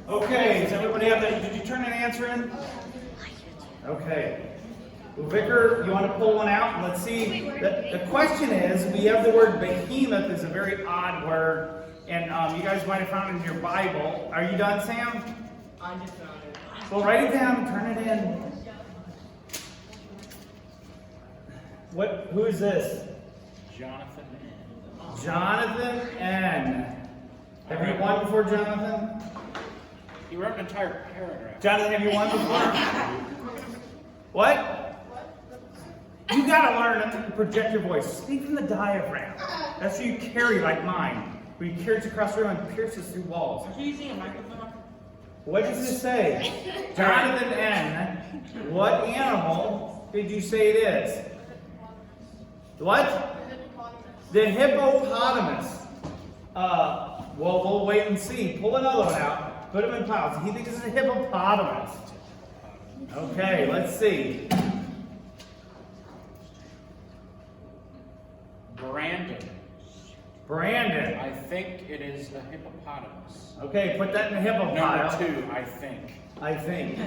Okay, does everybody have that? Did you turn an answer in? Okay. Well, Vicar, you want to pull one out? Let's see. The question is, we have the word behemoth is a very odd word, and you guys might have found it in your Bible. Are you done, Sam? I just found it. Well, write it down, turn it in. Who is this? Jonathan N. Jonathan N. Have you won before, Jonathan? He wrote an entire paragraph. Jonathan, have you won before? What? You gotta learn to project your voice. Speak from the diaphragm. That's what you carry like mine. Where you carry it across the room and pierces through walls. Are you using a microphone? What does it say? Jonathan N. What animal did you say it is? What? The hippopotamus. Well, we'll wait and see. Pull another one out. Put him in piles. He thinks it's a hippopotamus. Okay, let's see. Brandon. I think it is a hippopotamus. Okay, put that in the hippo pile. Number 2, I think. I think.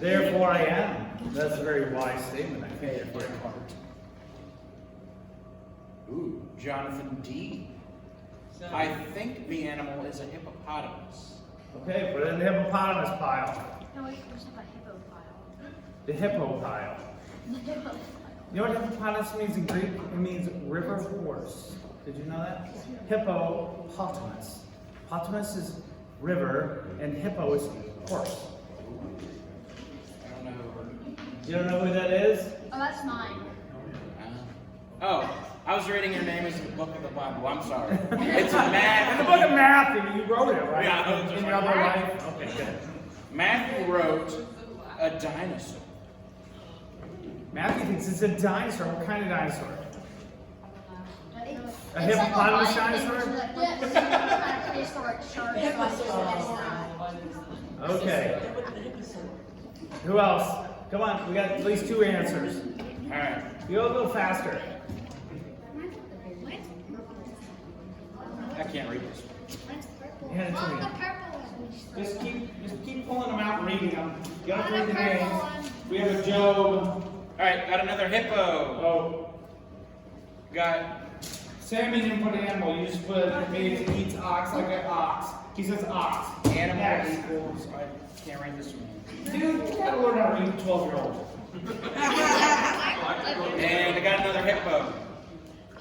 Therefore I am. That's a very wise statement. I think it very hard. Ooh, Jonathan D. I think the animal is a hippopotamus. Okay, put it in the hippopotamus pile. No, wait, there's not a hippo pile. The hippo pile. The hippo pile. You know what hippopotamus means in Greek? It means river horse. Did you know that? Hippopotamus. Potamus is river, and hippo is horse. I don't know. You don't know who that is? Oh, that's mine. Oh, I was reading your name as in the book of the Bible. I'm sorry. It's Matthew. In the book of Matthew, you wrote it, right? Yeah, In your other life? Okay, good. Matthew wrote a dinosaur. Matthew thinks it's a dinosaur. What kind of dinosaur? A It's hippopotamus like a dinosaur? Okay. Who else? Come on, we got at least 2 answers. All right. You go a little faster. I can't read this one. Hand it to me. Just keep pulling them out and reading them. You gotta read the names. We have a Job. All right, got another hippo. Oh, Got Sammy didn't put animal. You just put it eats ox like an ox. He says ox. animal Next. equals. I can't read this one. Dude, you gotta learn how to read 12-year-old. And I got another hippo.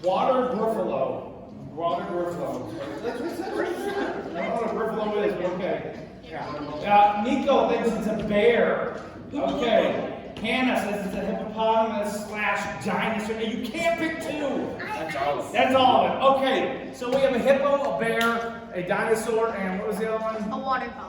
Water buffalo. Water buffalo. That's what it says right there. I don't know what a buffalo is, but okay. Nico thinks it's a bear. Okay. Hannah says it's a hippopotamus / dinosaur. You can't pick 2. That's all. That's all of it. Okay. So we have a hippo, a bear, a dinosaur, and what was the other one? A water buffalo.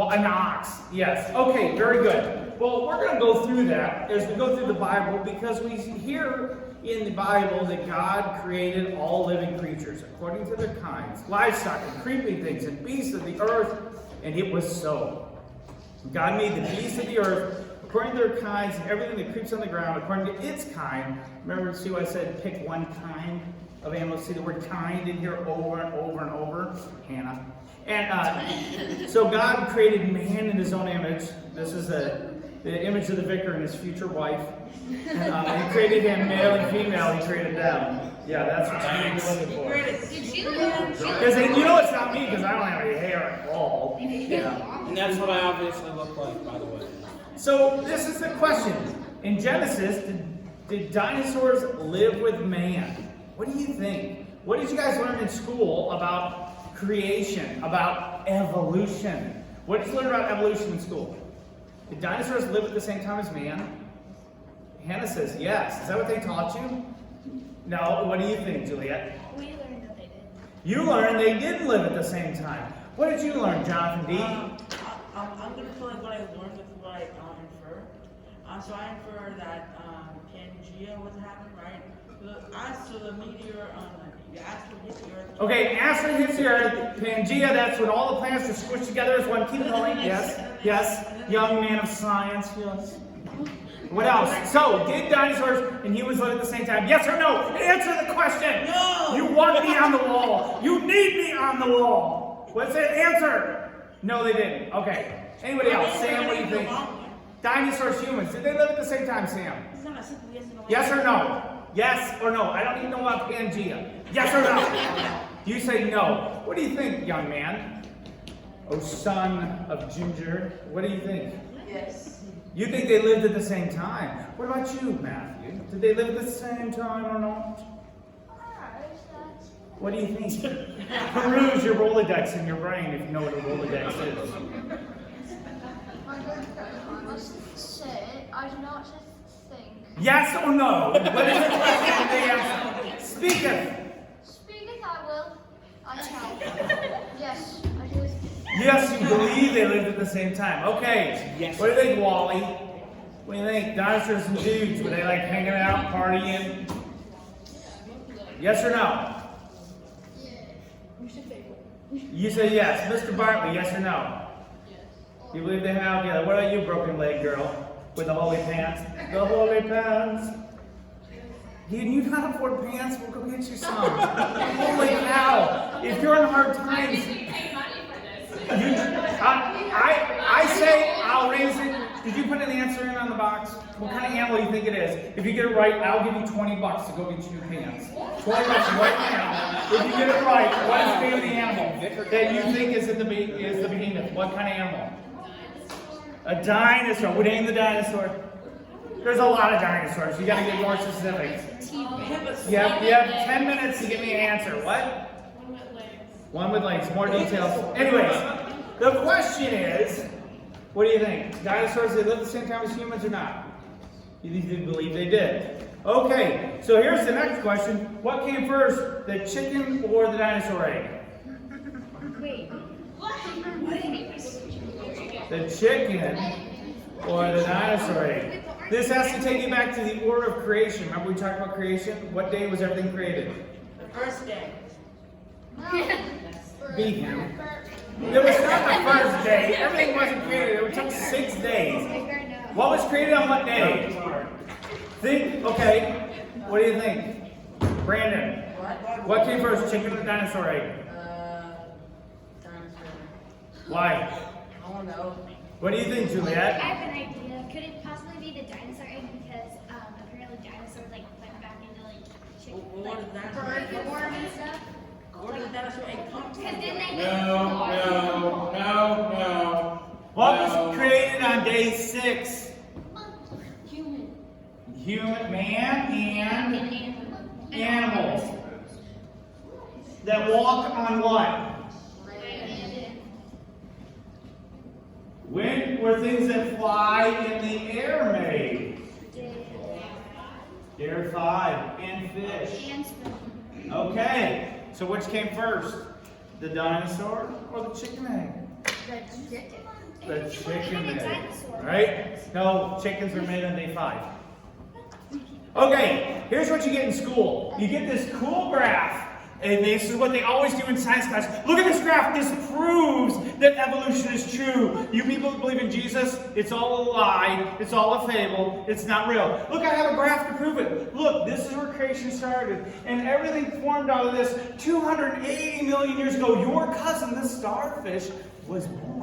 An ox. Yes. Okay, very good. Well, we're going to go through that as we go through the Bible because we hear in the Bible that God created all living creatures according to their kinds, livestock and creeping things and beasts of the earth, and it was so. God made the beasts of the earth according to their kinds and everything that creeps on the ground according to its kind. Remember, see what I said, pick one kind of animal. See the word kind in here over and over and over? Hannah. And so God created man in his own image. This is the image of the vicar and his future wife. And he created him male and female. He created them. Yeah, that's what you're looking for. Because you know it's not me because I don't have any hair at all. Yeah. And that's what I obviously look like, by the way. So this is the question. In Genesis, did dinosaurs live with man? What do you think? What did you guys learn in school about creation, about evolution? What did you learn about evolution in school? Did dinosaurs live at the same time as man? Hannah says yes. Is that what they taught you? No. What do you think, Juliet? We learned that they did. You learned they didn't live at the same time. What did you learn, Jonathan D? I'm going to tell you what I learned with what I infer. So I infer that Pangea was happening, right? So the meteor, the asteroid hit the Earth. Okay, asteroid hits the Earth. Pangea, that's when all the planets are squished together as one. Keep going. Yes. Young man of science. Yes. What else? So, did dinosaurs and humans live at the same time? Yes or no? Answer the question. No. You want me on the wall. You need me on the wall. What's the answer? No, they didn't. Okay. Anybody else? Sam, what do you think? Dinosaurs, humans. Did they live at the same time, Sam? It's not a simple yes or no. Yes or no? Yes or no? I don't even know about Pangea. Yes or no? You say no. What do you think, young man? Oh, son of Ginger. What do you think? Yes. You think they lived at the same time. What about you, Matthew? Did they live at the same time or not? What do you think? Peruse your Rolodex in your brain if you know what a Rolodex is. I must say, I do not think. Yes or no? What is the question they ask? Speaketh. Speaketh, I will. I shall. Yes, I do. Yes, you believe they lived at the same time. Okay. Yes. What do you think, Wally? What do you think? Dinosaurs and dudes, were they like hanging out, partying? Yes or no? You say yes. Mr. Bartley, yes or no? Yes. You believe they have? Yeah. What about you, broken leg girl? With the holy pants? The holy pants. You not afford pants? We'll go get you some. Holy cow. If you're in hard times. I say I'll raise it. Did you put an answer in on the box? What kind of animal do you think it is? If you get it right, I'll give you $20 to go get you new pants. $20 right now. If you get it right, what is the name of the animal that you think is the behemoth? What kind of animal? A dinosaur. What name the dinosaur? There's a lot of dinosaurs. You got to get more specific. Yep. 10 minutes to give me an answer. What? One with legs. More details. Anyways, the question is, what do you think? Dinosaurs, they lived at the same time as humans or not? You believe they did. Okay, so here's the next question. What came first, the chicken or the dinosaur egg? Wait. The chicken or the dinosaur egg? This has to take you back to the order of creation. Remember we talked about creation? What day was everything created? The first day. Beat him. It was not the first day. Everything wasn't created. It took 6 days. What was created on what day? Think, okay. What do you think? Brandon. What came first, chicken or dinosaur egg? Dinosaur. Why? I don't know. What do you think, I Juliet? have an idea. Could it possibly be the dinosaur egg because apparently dinosaurs like went back into like chicken, What is like that? bird form and stuff? Where did the dinosaur egg come from? Because then they No. What was created on day 6? Human. Human, man, and animals that walk on what? When were things that fly in the air made? Day 5, and fish. Okay, so which came first? The dinosaur or the chicken egg? The chicken egg, right? No, chickens are made on day 5. Okay, here's what you get in school. You get this cool graph. And this is what they always do in science class. Look at this graph. This proves that evolution is true. You people who believe in Jesus, it's all a lie. It's all a fable. It's not real. Look, I have a graph to prove it. Look, this is where creation started. And everything formed out of this 280 million years ago. Your cousin, the starfish, was born.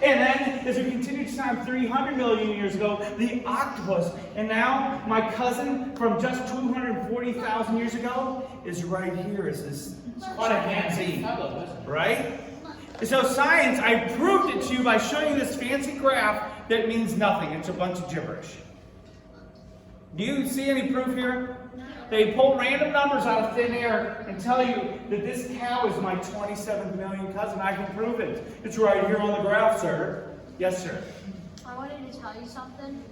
And then, as we continue to time 300 million years ago, the octopus. And now, my cousin from just 240,000 years ago is right here as this chimpanzee. Right? So science, I proved it to you by showing you this fancy graph that means nothing. It's a bunch of gibberish. Do you see any proof here? They pull random numbers out of thin air and tell you that this cow is my 27th million cousin. I can prove it. It's right here on the graph, sir. Yes, sir. I wanted to tell you something.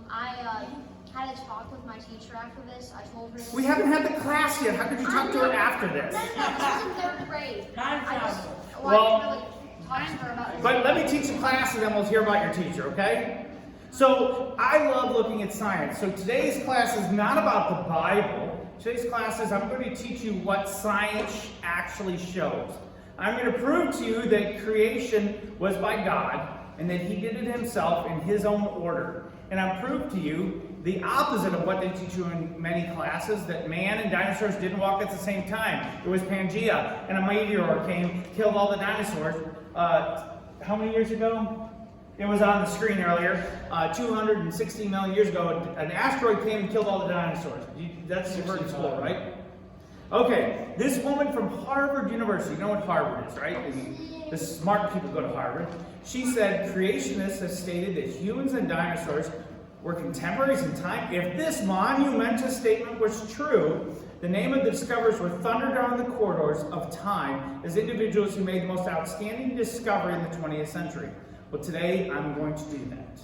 I had a talk with my teacher after this. I told her. We haven't had the class yet. How could you talk to her after this? No, this was in 3rd grade. Time I just, travel. well, I didn't really talk to her about this. But let me teach the class and then we'll hear about your teacher, okay? So I love looking at science. So today's class is not about the Bible. Today's class is I'm going to teach you what science actually shows. I'm going to prove to you that creation was by God and that He did it Himself in His own order. And I'll prove to you the opposite of what they teach you in many classes, that man and dinosaurs didn't walk at the same time. It was Pangea, and a meteor came, killed all the dinosaurs. How many years ago? It was on the screen earlier. 260 million years ago, an asteroid came and killed all the dinosaurs. That's the word in school, right? Okay, this woman from Harvard University, you know what Harvard is, right? The smart people go to Harvard. She said, creationists have stated that humans and dinosaurs were contemporaries in time. If this monumentous statement was true, the name of the discoverers were thundered down the corridors of time as individuals who made the most outstanding discovery in the 20th century. Well, today I'm going to do that.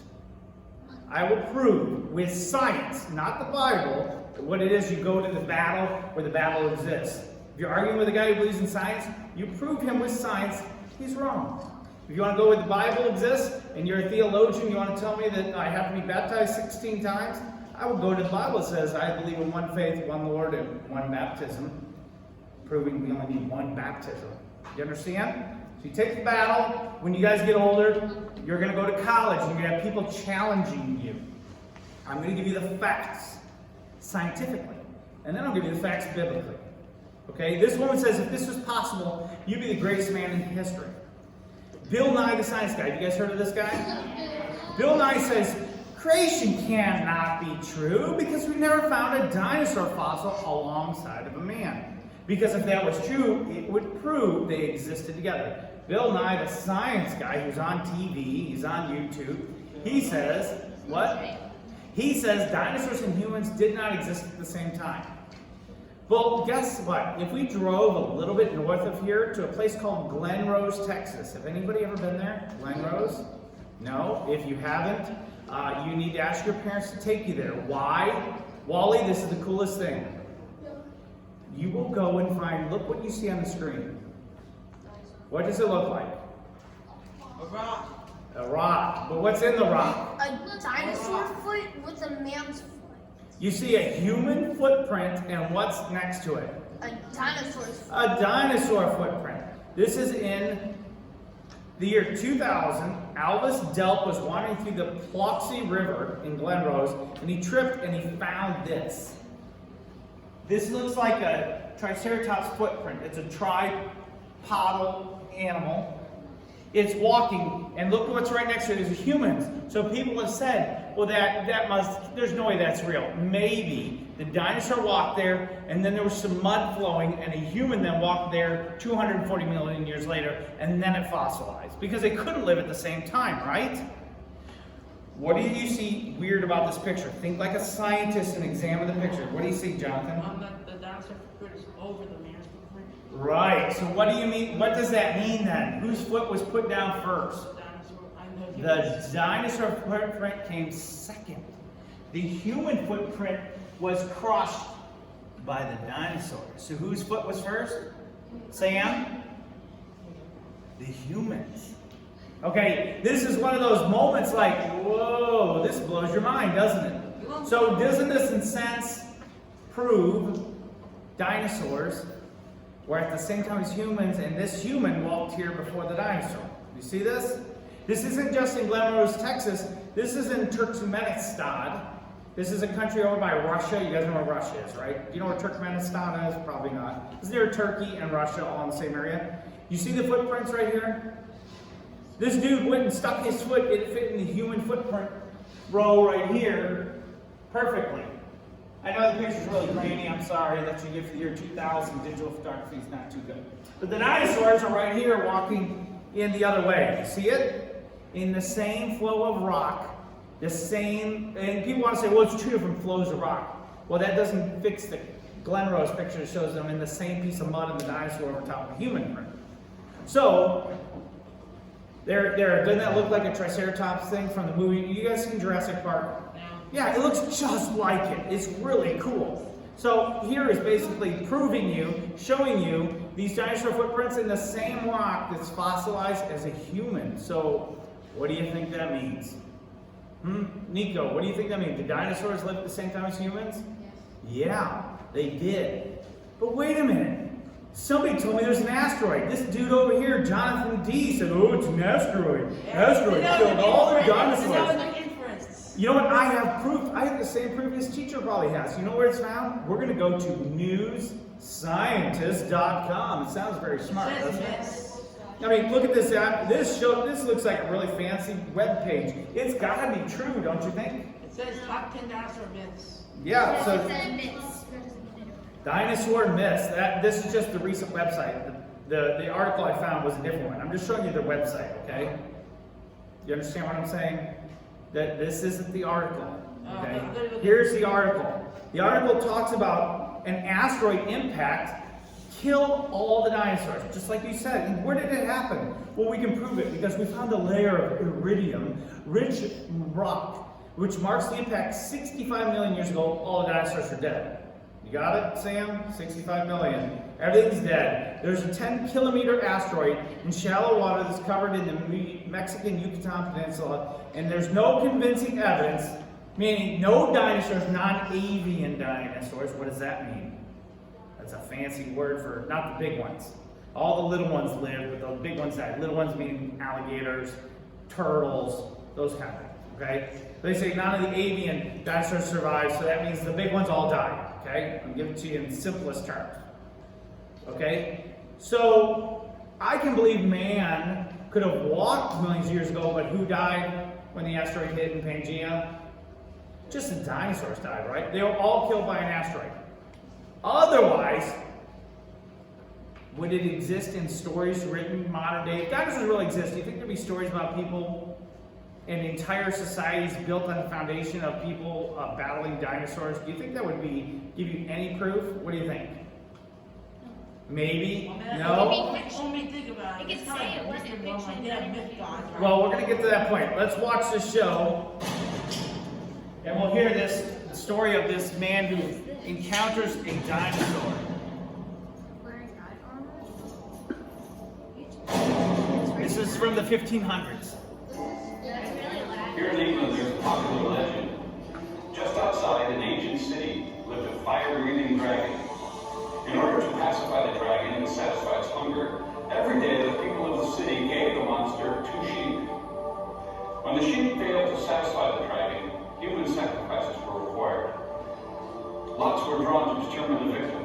I will prove with science, not the Bible, what it is. You go to the battle where the battle exists. If you're arguing with a guy who believes in science, you prove him with science, he's wrong. If you want to go where the Bible exists, and you're a theologian, you want to tell me that I have to be baptized 16 times, I will go to the Bible that says I believe in one faith, one Lord, and one baptism, proving we only need one baptism. You understand? So you take the battle. When you guys get older, you're going to go to college, and you're going to have people challenging you. I'm going to give you the facts scientifically, and then I'll give you the facts biblically. Okay? This woman says if this was possible, you'd be the greatest man in history. Bill Nye, the science guy. Have you guys heard of this guy? Bill Nye says, creation cannot be true because we never found a dinosaur fossil alongside of a man. Because if that was true, it would prove they existed together. Bill Nye, the science guy who's on TV, he's on YouTube, he says, what? He says dinosaurs and humans did not exist at the same time. Well, guess what? If we drove a little bit north of here to a place called Glen Rose, Texas. Have anybody ever been there? Glen Rose? No? If you haven't, you need to ask your parents to take you there. Why? Wally, this is the coolest thing. You will go and find, look what you see on the screen. What does it look like? A rock. A rock. But what's in the rock? A dinosaur foot with a man's foot. You see a human footprint, and what's next to it? A dinosaur's foot. A dinosaur footprint. This is in the year 2000. Alvis Delp was wandering through the Ploxy River in Glen Rose, and he tripped and he found this. This looks like a Triceratops footprint. It's a tripodal animal. It's walking, and look what's right next to it is humans. So people have said, well, that must, there's no way that's real. Maybe the dinosaur walked there, and then there was some mud flowing, and a human then walked there 240 million years later, and then it fossilized. Because they couldn't live at the same time, right? What do you see weird about this picture? Think like a scientist and examine the picture. What do you see, Jonathan? The dinosaur footprint is over the man's footprint. Right. So what do you mean? What does that mean then? Whose foot was put down first? The dinosaur footprint came second. The human footprint was crushed by the dinosaurs. So whose foot was first? Sam? The humans. Okay, this is one of those moments like, whoa, this blows your mind, doesn't it? So doesn't this, in a sense, prove dinosaurs were at the same time as humans, and this human walked here before the dinosaur? You see this? This isn't just in Glen Rose, Texas. This is in Turkmenistan. This is a country over by Russia. You guys know where Russia is, right? Do you know where Turkmenistan is? Probably not. Is there Turkey and Russia all in the same area? You see the footprints right here? This dude went and stuck his foot. It fit in the human footprint row right here perfectly. I know the picture's really grainy. I'm sorry. That's what you get for the year 2000. Digital photography is not too good. But the dinosaurs are right here walking in the other way. You see it? In the same flow of rock. The same, and people want to say, well, it's two different flows of rock. Well, that doesn't fix the Glen Rose picture that shows them in the same piece of mud and the dinosaur over top of a human print. So, doesn't that look like a Triceratops thing from the movie? You guys seen Jurassic Park? Yeah, it looks just like it. It's really cool. So here is basically proving you, showing you these dinosaur footprints in the same rock that's fossilized as a human. So what do you think that means? Nico, what do you think that means? Did dinosaurs live at the same time as humans? Yes. Yeah, they did. But wait a minute. Somebody told me there's an asteroid. This dude over here, Jonathan D, said, oh, it's an asteroid. Asteroid killed all the dinosaurs. You know what? I have proof. I have the same proof his teacher probably has. You know where it's found? We're going to go to newscientist.com. It sounds very smart, doesn't it? Yes. I mean, look at this app. This looks like a really fancy web page. It's got to be true, don't you think? It says top 10 dinosaur myths. Yeah. Yes, So it said myths. dinosaur myths. This is just the recent website. The article I found was a different one. I'm just showing you their website. Okay. You understand what I'm saying? That this isn't the article. Okay. Here's the article. The article talks about an asteroid impact killed all the dinosaurs, just like you said. And where did it happen? Well, we can prove it because we found a layer of iridium-rich rock, which marks the impact 65 million years ago. All the dinosaurs are dead. You got it, Sam? 65 million. Everything's dead. There's a 10-kilometer asteroid in shallow water that's covered in the Mexican Yucatan Peninsula, and there's no convincing evidence, meaning no dinosaurs, non-avian dinosaurs. What does that mean? That's a fancy word for not the big ones. All the little ones live, but the big ones died. Little ones meaning alligators, turtles, those kind of things. Okay? They say none of the avian dinosaurs survived, so that means the big ones all died. Okay? I'm giving it to you in simplest terms. Okay? So I can believe man could have walked millions of years ago, but who died when the asteroid hit in Pangea? Just the dinosaurs died, right? They were all killed by an asteroid. Otherwise, would it exist in stories written modern day? If dinosaurs really exist, do you think there'd be stories about people and entire societies built on the foundation of people battling dinosaurs? Do you think that would give you any proof? What do you think? Maybe? No? Only think about it. It could say it wasn't fiction, but it myth gods, right? Well, we're going to get to that point. Let's watch this show, and we'll hear the story of this man who encounters a dinosaur. Wearing knight armor? This is from the 1500s. Here in England, there's a popular legend. Just outside an ancient city lived a fire-breathing dragon. In order to pacify the dragon and satisfy its hunger, every day the people of the city gave the monster 2 sheep. When the sheep failed to satisfy the dragon, human sacrifices were required. Lots were drawn to determine the victim.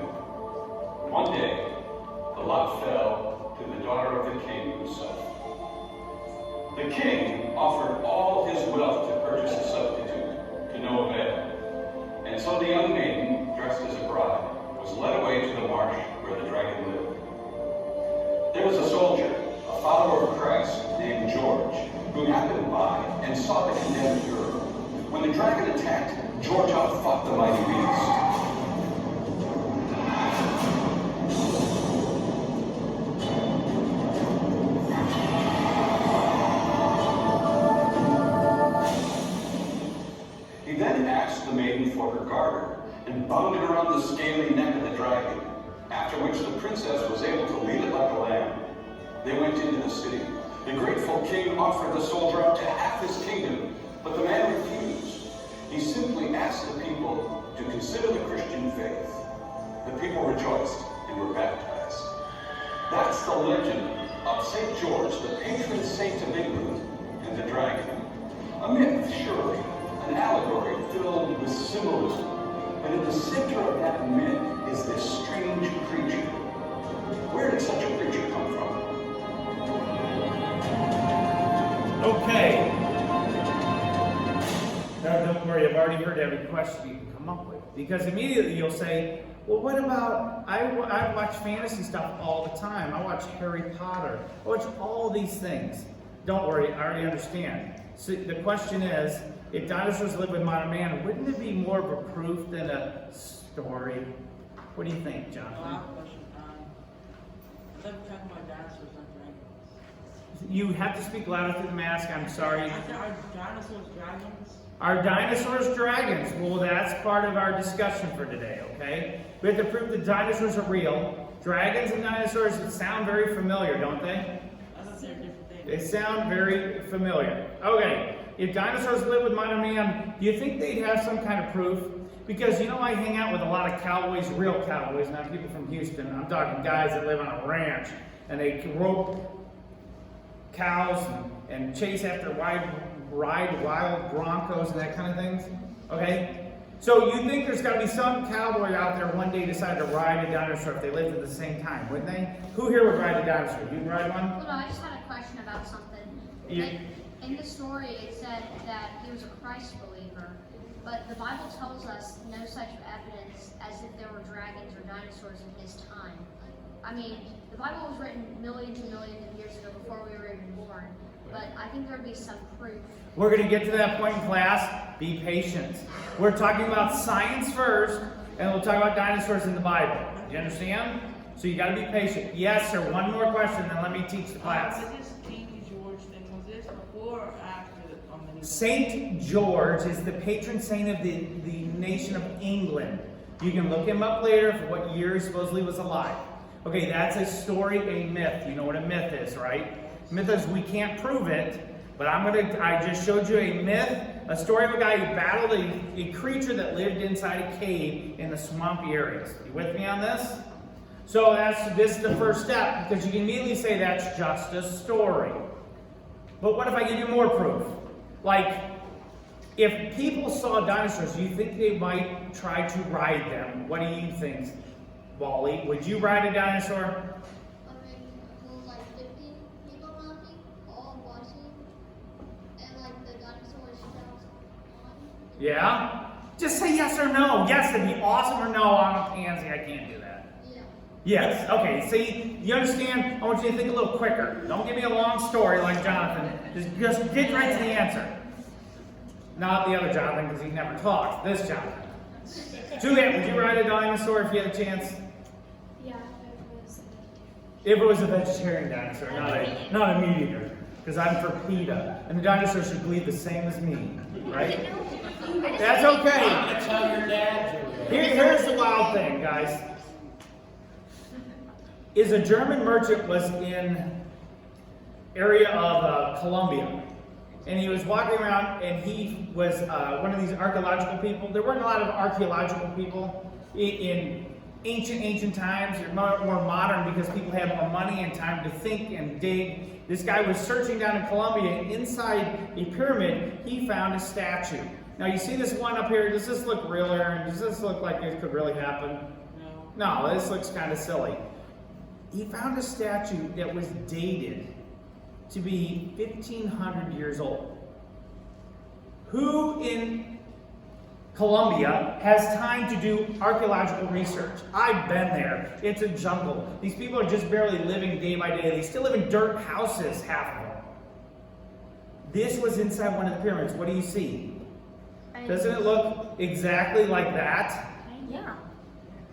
One day, the lot fell to the daughter of the king himself. The king offered all his wealth to purchase a substitute, to no avail. And so the young maiden, dressed as a bride, was led away to the marsh where the dragon lived. There was a soldier, a follower of Christ, named George, who happened by and saw the condemned girl. When the dragon attacked, George outfought the mighty beast. He then asked the maiden for her garter and bound it around the scaly neck of the dragon, after which the princess was able to lead it like a lamb. They went into the city. The grateful king offered the soldier up to half his kingdom, but the man refused. He simply asked the people to consider the Christian faith. The people rejoiced and were baptized. That's the legend of St. George, the patron saint of England, and the dragon. A myth, surely, an allegory filled with symbolism. But in the center of that myth is this strange creature. Where did such a creature come from? Okay. Now, don't worry, I've already heard every question you can come up with. Because immediately you'll say, well, what about, I watch fantasy stuff all the time. I watch Harry Potter. I watch all these things. Don't worry, I already understand. So the question is, if dinosaurs live with modern man, wouldn't it be more of a proof than a story? What do you think, Jonathan? Last question. I love talking about dinosaurs and dragons. You have to speak louder through the mask, I'm sorry. I said, are dinosaurs dragons? Are dinosaurs dragons? Well, that's part of our discussion for today, okay? We have to prove that dinosaurs are real. Dragons and dinosaurs sound very familiar, don't they? I thought they're different things. They sound very familiar. Okay, if dinosaurs live with modern man, do you think they'd have some kind of proof? Because, you know, I hang out with a lot of cowboys, real cowboys, not people from Houston. I'm talking guys that live on a ranch, and they can rope cows and chase after ride wild broncos and that kind of things? Okay? So you think there's got to be some cowboy out there one day decided to ride a dinosaur if they lived at the same time, wouldn't they? Who here would ride a dinosaur? You'd ride one? Well, no, I just had a question about something. Yeah. In the story, it said that he was a Christ believer, but the Bible tells us no such evidence as if there were dragons or dinosaurs in his time. I mean, the Bible was written millions and millions of years ago before we were even born, but I think there'd be some proof. We're going to get to that point in class. Be patient. We're talking about science first, and we'll talk about dinosaurs in the Bible. You understand? So you got to be patient. Yes, sir. One more question, then let me teach the class. Was this King George thing, was this before or after the Saint George is the patron saint of the nation of England. You can look him up later for what year he supposedly was alive. Okay, that's a story, a myth. You know what a myth is, right? Myth is we can't prove it, but I just showed you a myth, a story of a guy who battled a creature that lived inside a cave in the swampy areas. You with me on this? So this is the first step, because you can immediately say that's just a story. But what if I give you more proof? Like, if people saw dinosaurs, do you think they might try to ride them? What do you think, Wally? Would you ride a dinosaur? I mean, with like 50 people around me, all watching, and like the dinosaur shouts on. Yeah? Just say yes or no. Yes, it'd be awesome, or no, I'm a pansy, I can't do that. Yeah. Yes, okay, see, you understand? I want you to think a little quicker. Don't give me a long story like Jonathan. Just get right to the answer. Not the other Jonathan, because he never talks. This Jonathan. Juliet, would you ride a dinosaur if you had a chance? Yeah, it was. If it was a vegetarian dinosaur, not a meat eater. Because I'm for PETA. And the dinosaur should bleed the same as me. Right? That's okay. Tell your dad, Julia. Here's the wild thing, guys. Is a German merchant was in area of Colombia. And he was walking around, and he was one of these archaeological people. There weren't a lot of archaeological people in ancient times. They're more modern because people have more money and time to think and dig. This guy was searching down in Colombia, and inside a pyramid, he found a statue. Now, you see this one up here? Does this look real, Aaron? Does this look like it could really happen? No, this looks kind of silly. He found a statue that was dated to be 1,500 years old. Who in Colombia has time to do archaeological research? I've been there. It's a jungle. These people are just barely living day by day. They still live in dirt houses, half of them. This was inside one of the pyramids. What do you see? Doesn't it look exactly like that? Yeah.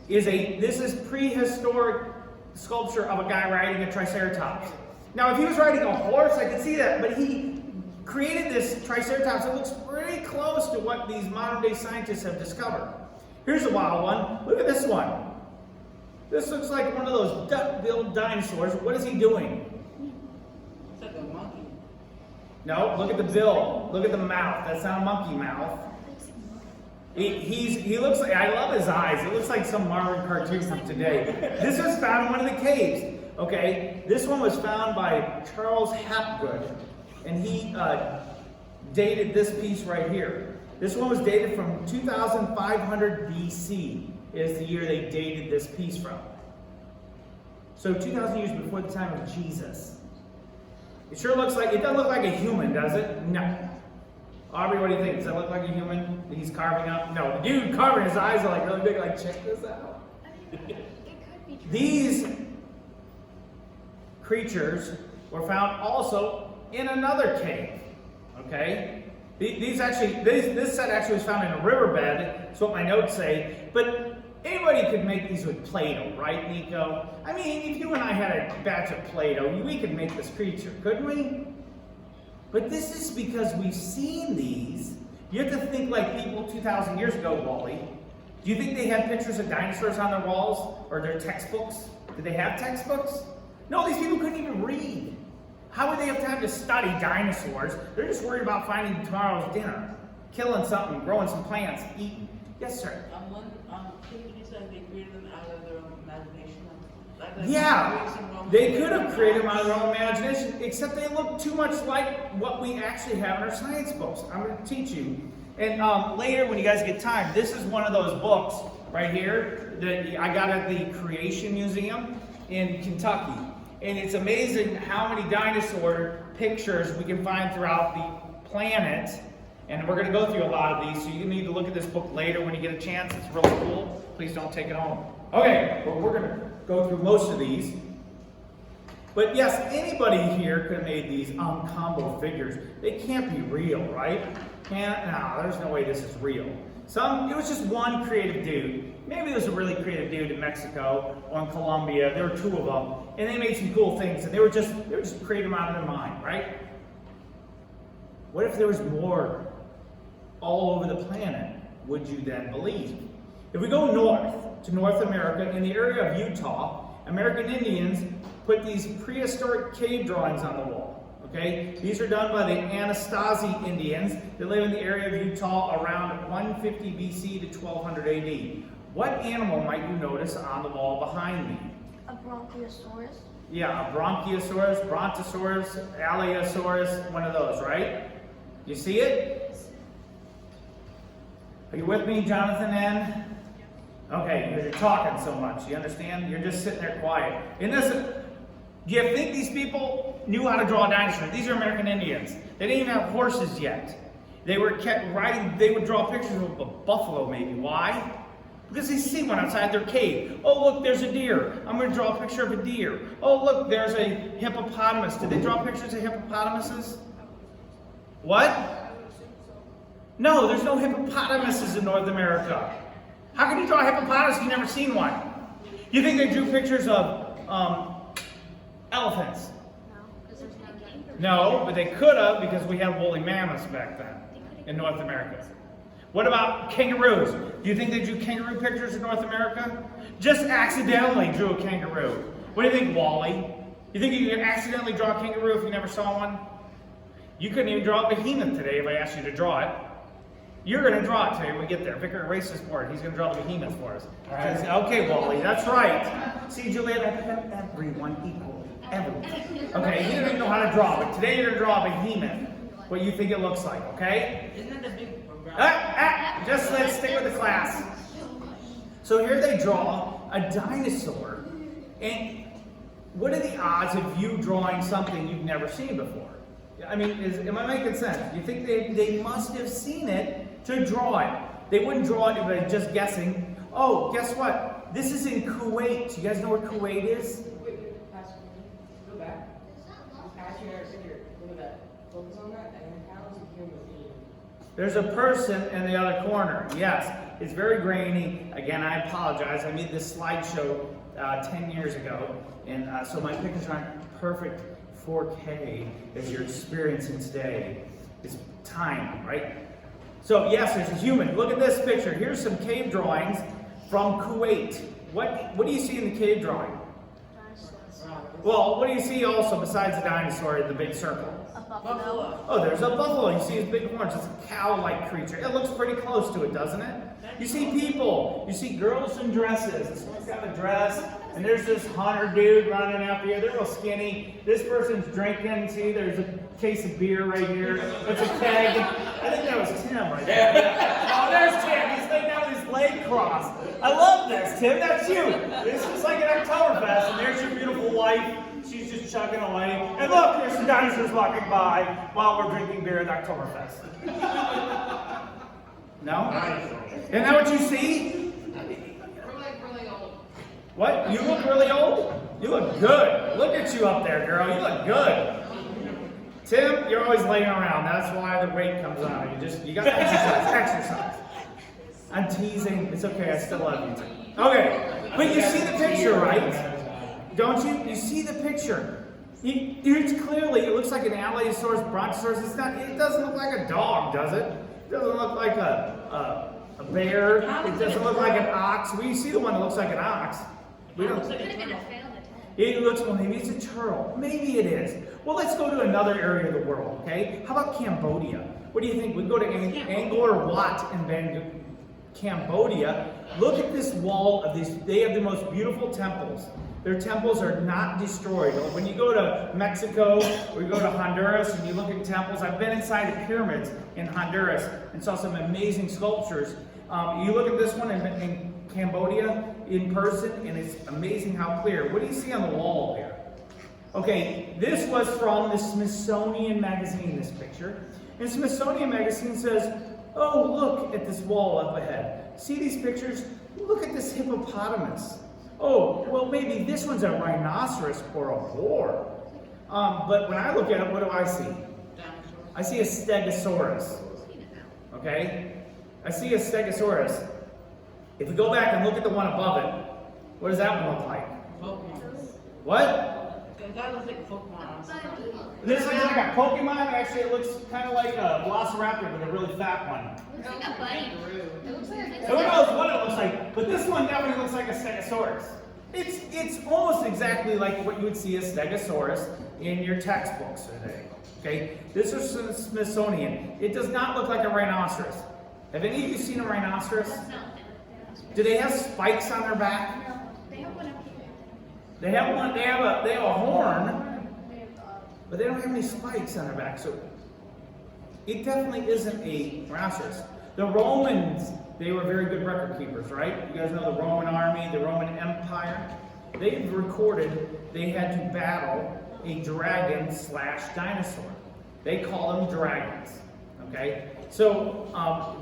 This is prehistoric sculpture of a guy riding a triceratops. Now, if he was riding a horse, I could see that, but he created this triceratops that looks pretty close to what these modern-day scientists have discovered. Here's a wild one. Look at this one. This looks like one of those duck-billed dinosaurs. What is he doing? It's like a monkey. No, look at the bill. Look at the mouth. That's not a monkey mouth. He looks like, I love his eyes. It looks like some Marvin cartoon from today. This was found in one of the caves. Okay, this one was found by Charles Hapgood, and he dated this piece right here. This one was dated from 2500 BC is the year they dated this piece from. So 2,000 years before the time of Jesus. It sure looks like, it doesn't look like a human, does it? No. Aubrey, what do you think? Does that look like a human that he's carving up? No, the dude carving his eyes are like really big, like check this out. It could be true. These creatures were found also in another cave. Okay? This set actually was found in a riverbed, that's what my notes say, but anybody could make these with Play-Doh, right, Nico? I mean, if you and I had a batch of Play-Doh, we could make this creature, couldn't we? But this is because we've seen these. You have to think like people 2,000 years ago, Wally. Do you think they had pictures of dinosaurs on their walls or their textbooks? Did they have textbooks? No, these people couldn't even read. How would they have time to study dinosaurs? They're just worried about finding tomorrow's dinner, killing something, growing some plants, eating. Yes, sir. Think you said they created them out of their own imagination. Yeah, they could have created them out of their own imagination, except they look too much like what we actually have in our science books. I'm going to teach you. And later, when you guys get time, this is one of those books right here that I got at the Creation Museum in Kentucky. And it's amazing how many dinosaur pictures we can find throughout the planet. And we're going to go through a lot of these, so you need to look at this book later when you get a chance. It's really cool. Please don't take it home. Okay, well, we're going to go through most of these. But yes, anybody here could have made these combo figures. They can't be real, right? No, there's no way this is real. It was just one creative dude. Maybe there was a really creative dude in Mexico or in Colombia. There were two of them, and they made some cool things, and they were just creating them out of their mind, right? What if there was more all over the planet? Would you then believe? If we go north to North America, in the area of Utah, American Indians put these prehistoric cave drawings on the wall. Okay, these are done by the Anasazi Indians that live in the area of Utah around 150 BC to 1200 AD. What animal might you notice on the wall behind me? A bronchiosaurus. Yeah, a bronchiosaurus, brontosaurus, allosaurus, one of those, right? You see it? Are you with me, Jonathan N? Okay, because you're talking so much. You understand? You're just sitting there quiet. Do you think these people knew how to draw dinosaurs? These are American Indians. They didn't even have horses yet. They were kept riding. They would draw pictures of a buffalo, maybe. Why? Because they see one outside their cave. Oh, look, there's a deer. I'm going to draw a picture of a deer. Oh, look, there's a hippopotamus. Did they draw pictures of hippopotamuses? What? No, there's no hippopotamuses in North America. How can you draw a hippopotamus if you've never seen one? You think they drew pictures of elephants? No, because there's no game. No, but they could have, because we had woolly mammoths back then in North America. What about kangaroos? Do you think they drew kangaroo pictures in North America? Just accidentally drew a kangaroo. What do you think, Wally? You think you could accidentally draw a kangaroo if you never saw one? You couldn't even draw a behemoth today if I asked you to draw it. You're going to draw it today when we get there. Vicar, erase this board. He's going to draw the behemoth for us. All right. Okay, Wally, that's right. See, Juliet, I put everyone equal. Everyone. Okay, you don't even know how to draw, but today you're going to draw a behemoth. What you think it looks like, okay? Isn't that the big Just let's stick with the class. So here they draw a dinosaur. And what are the odds of you drawing something you've never seen before? I mean, am I making sense? You think they must have seen it to draw it. They wouldn't draw it if they're just guessing. Oh, guess what? This is in Kuwait. You guys know where Kuwait is? Wait, Pastor, go back. Pastor, look at that. Focus on that, and how's the human being? There's a person in the other corner. Yes, it's very grainy. Again, I apologize. I made this slideshow 10 years ago, and so my pictures aren't perfect 4K as you're experiencing today. It's time, right? So yes, there's a human. Look at this picture. Here's some cave drawings from Kuwait. What do you see in the cave drawing? Well, what do you see also besides the dinosaur in the big circle? A buffalo. Oh, there's a buffalo. You see his big horns. It's a cow-like creature. It looks pretty close to it, doesn't it? You see people. You see girls in dresses. This one's got a dress. And there's this hunter dude running after you. They're real skinny. This person's drinking. See, there's a case of beer right here. It's a keg. I think that was Tim right there. Oh, there's Tim. He's laying down with his leg crossed. I love this, Tim. That's you. This is like an Oktoberfest. And there's your beautiful wife. She's just chugging away. And look, there's some dinosaurs walking by while we're drinking beer at Oktoberfest. No? Isn't that what you see? We're like really old. What? You look really old? You look good. Look at you up there, girl. You look good. Tim, you're always laying around. That's why the weight comes on. You got to exercise. I'm teasing. It's okay. I still love you, Tim. Okay. But you see the picture, right? Don't you? You see the picture. It's clearly, it looks like an Allosaurus, Brontosaurus. It doesn't look like a dog, does it? It doesn't look like a bear. It doesn't look like an ox. We see the one that looks like an ox. We don't. It looks, well, maybe it's a turtle. Maybe it is. Well, let's go to another area of the world, okay? How about Cambodia? What do you think? We go to Angkor Wat in Cambodia. Look at this wall of these. They have the most beautiful temples. Their temples are not destroyed. When you go to Mexico or you go to Honduras and you look at temples, I've been inside the pyramids in Honduras and saw some amazing sculptures. You look at this one in Cambodia in person, and it's amazing how clear. What do you see on the wall here? Okay, this was from the Smithsonian magazine, this picture. And Smithsonian magazine says, oh, look at this wall up ahead. See these pictures? Look at this hippopotamus. Oh, well, maybe this one's a rhinoceros or a boar. But when I look at it, what do I see? I see a stegosaurus. Okay? I see a stegosaurus. If we go back and look at the one above it, what does that one look like? Pokemon. What? That looks like a Pokemon. This looks like a Pokemon. Actually, it looks kind of like a Velociraptor, but a really fat one. Looks like a bunny. It looks like a big Who knows what it looks like, but this one definitely looks like a stegosaurus. It's almost exactly like what you would see a stegosaurus in your textbooks today. Okay, this is Smithsonian. It does not look like a rhinoceros. Have any of you seen a rhinoceros? Do they have spikes on their back? No, they have one up here. They have one. They have a horn, but they don't have any spikes on their back. So it definitely isn't a rhinoceros. The Romans, they were very good record keepers, right? You guys know the Roman army, the Roman Empire. They've recorded they had to battle a dragon / dinosaur. They call them dragons, okay? So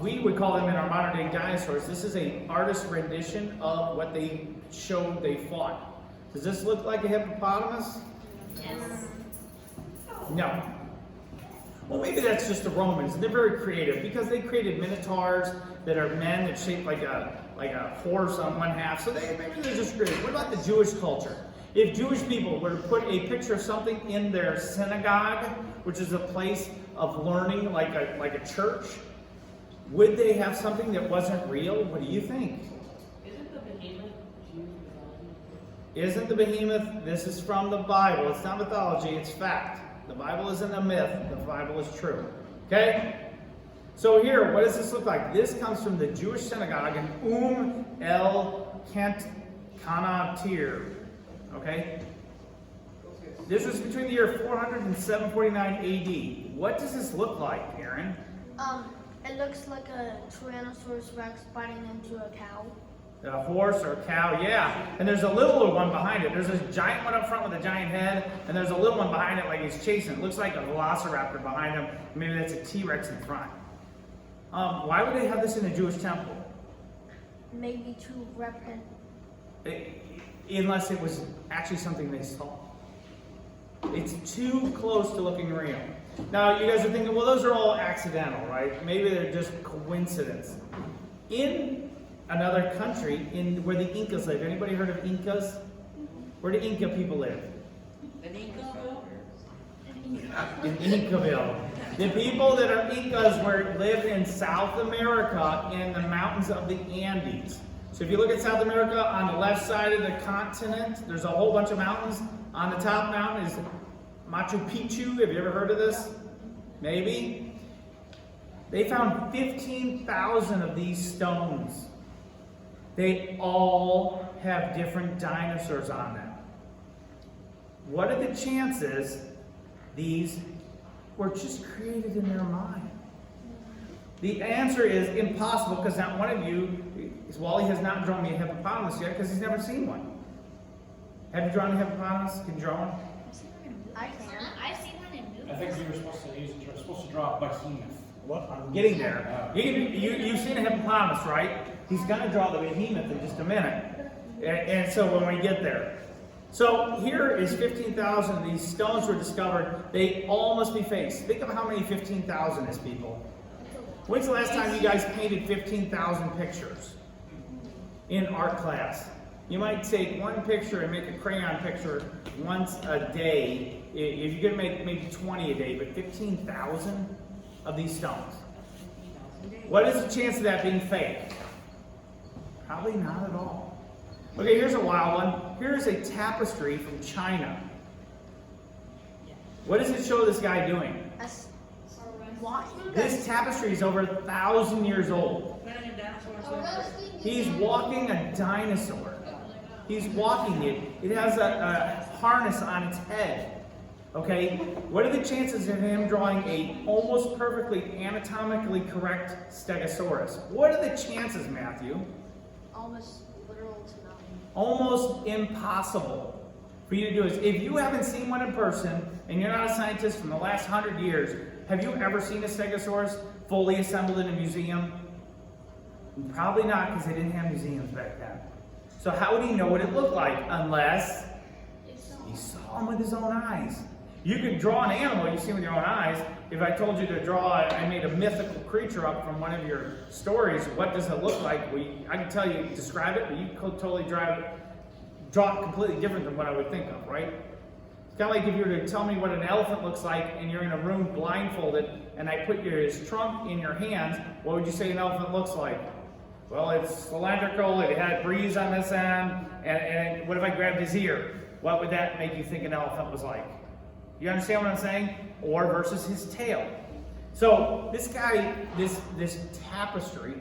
we would call them in our modern day dinosaurs. This is an artist's rendition of what they showed they fought. Does this look like a hippopotamus? Yes. No. Well, maybe that's just the Romans. They're very creative because they created minotaurs that are men that shaped like a horse on one half. So maybe they're just creative. What about the Jewish culture? If Jewish people were to put a picture of something in their synagogue, which is a place of learning like a church, would they have something that wasn't real? What do you think? Isn't the behemoth Jew mythology? Isn't the behemoth? This is from the Bible. It's not mythology, it's fact. The Bible isn't a myth, the Bible is true. Okay? So here, what does this look like? This comes from the Jewish synagogue in el Kanatir. Okay? This was between the year 400 and 749 AD. What does this look like, Aaron? It looks like a Tyrannosaurus Rex biting into a cow. A horse or a cow, yeah. And there's a littler one behind it. There's a giant one up front with a giant head, and there's a little one behind it like he's chasing. It looks like a velociraptor behind him. Maybe that's a T-Rex in front. Why would they have this in a Jewish temple? Maybe to represent. Unless it was actually something they saw. It's too close to looking real. Now, you guys are thinking, well, those are all accidental, right? Maybe they're just coincidence. In another country, where the Incas live, anybody heard of Incas? Where do Inca people live? In Incaville? In Incaville. The people that are Incas live in South America in the mountains of the Andes. So if you look at South America, on the left side of the continent, there's a whole bunch of mountains. On the top mountain is Machu Picchu. Have you ever heard of this? Maybe. They found 15,000 of these stones. They all have different dinosaurs on them. What are the chances these were just created in their mind? The answer is impossible, because not one of you, Wally has not drawn me a hippopotamus yet because he's never seen one. Have you drawn a hippopotamus? Can you draw one? I can. I've seen one in movies. I think you were supposed to draw a behemoth. Well, I'm getting there. You've seen a hippopotamus, right? He's going to draw the behemoth in just a minute. And so when we get there. So here is 15,000 of these stones were discovered. They all must be fakes. Think of how many 15,000 is, people. When's the last time you guys painted 15,000 pictures in art class? You might take one picture and make a crayon picture once a day. If you could make maybe 20 a day, but 15,000 of these stones. What is the chance of that being fake? Probably not at all. Okay, here's a wild one. Here's a tapestry from China. What does it show this guy doing? walking? This tapestry is over 1,000 years old. Wearing a dinosaur A slippers. roasting He's walking a dinosaur. He's walking it. It has a harness on its head. Okay? What are the chances of him drawing a almost perfectly anatomically correct stegosaurus? What are the chances, Matthew? Almost literal to nothing. Almost impossible for you to do this. If you haven't seen one in person and you're not a scientist from the last 100 years, have you ever seen a stegosaurus fully assembled in a museum? Probably not, because they didn't have museums back then. So how would he know what it looked like unless he saw him with his own eyes? You could draw an animal you see with your own eyes. If I told you to draw, I made a mythical creature up from one of your stories, what does it look like? I can tell you, describe it, but you could totally draw it completely different than what I would think of, right? It's kind of like if you were to tell me what an elephant looks like and you're in a room blindfolded and I put his trunk in your hands, what would you say an elephant looks like? Well, it's cylindrical, it had a breeze on this end, and what if I grabbed his ear? What would that make you think an elephant was like? You understand what I'm saying? Or versus his tail. So this guy, this tapestry,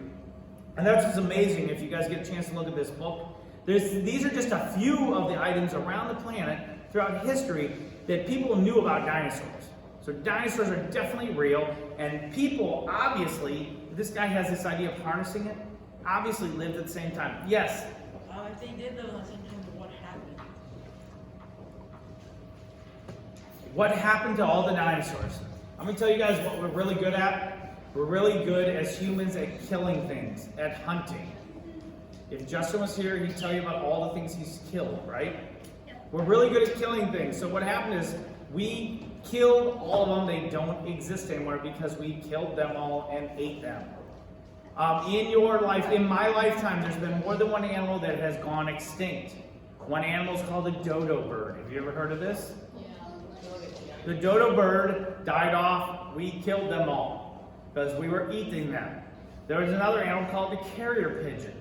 and that's what's amazing if you guys get a chance to look at this book. These are just a few of the items around the planet throughout history that people knew about dinosaurs. So dinosaurs are definitely real, and people obviously, this guy has this idea of harnessing it, obviously lived at the same time. Yes? If they did the lesson, what happened? What happened to all the dinosaurs? I'm going to tell you guys what we're really good at. We're really good as humans at killing things, at hunting. If Justin was here, he'd tell you about all the things he's killed, right? We're really good at killing things. So what happened is we killed all of them. They don't exist anymore because we killed them all and ate them. In your life, in my lifetime, there's been more than one animal that has gone extinct. One animal is called the dodo bird. Have you ever heard of this? The dodo bird died off. We killed them all because we were eating them. There was another animal called the carrier pigeon.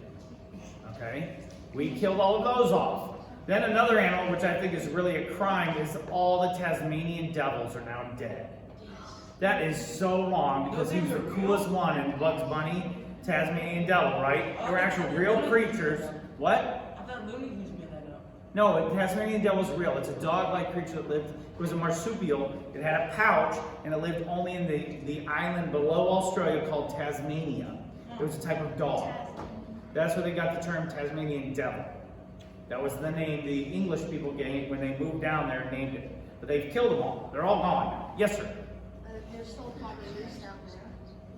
Okay? We killed all of those off. Then another animal, which I think is really a crime, is all the Tasmanian devils are now dead. That is so wrong because he was the coolest one in Bugs Bunny, Tasmanian devil, right? They were actually real creatures. What? I thought Looney Tunes made that up. No, the Tasmanian devil's real. It's a dog-like creature that lived. It was a marsupial. It had a pouch, and it lived only in the island below Australia called Tasmania. It was a type of dog. That's where they got the term Tasmanian devil. That was the name the English people gave when they moved down there and named it. But they've killed them all. They're all gone now. Yes, sir? There's still potoroos down there.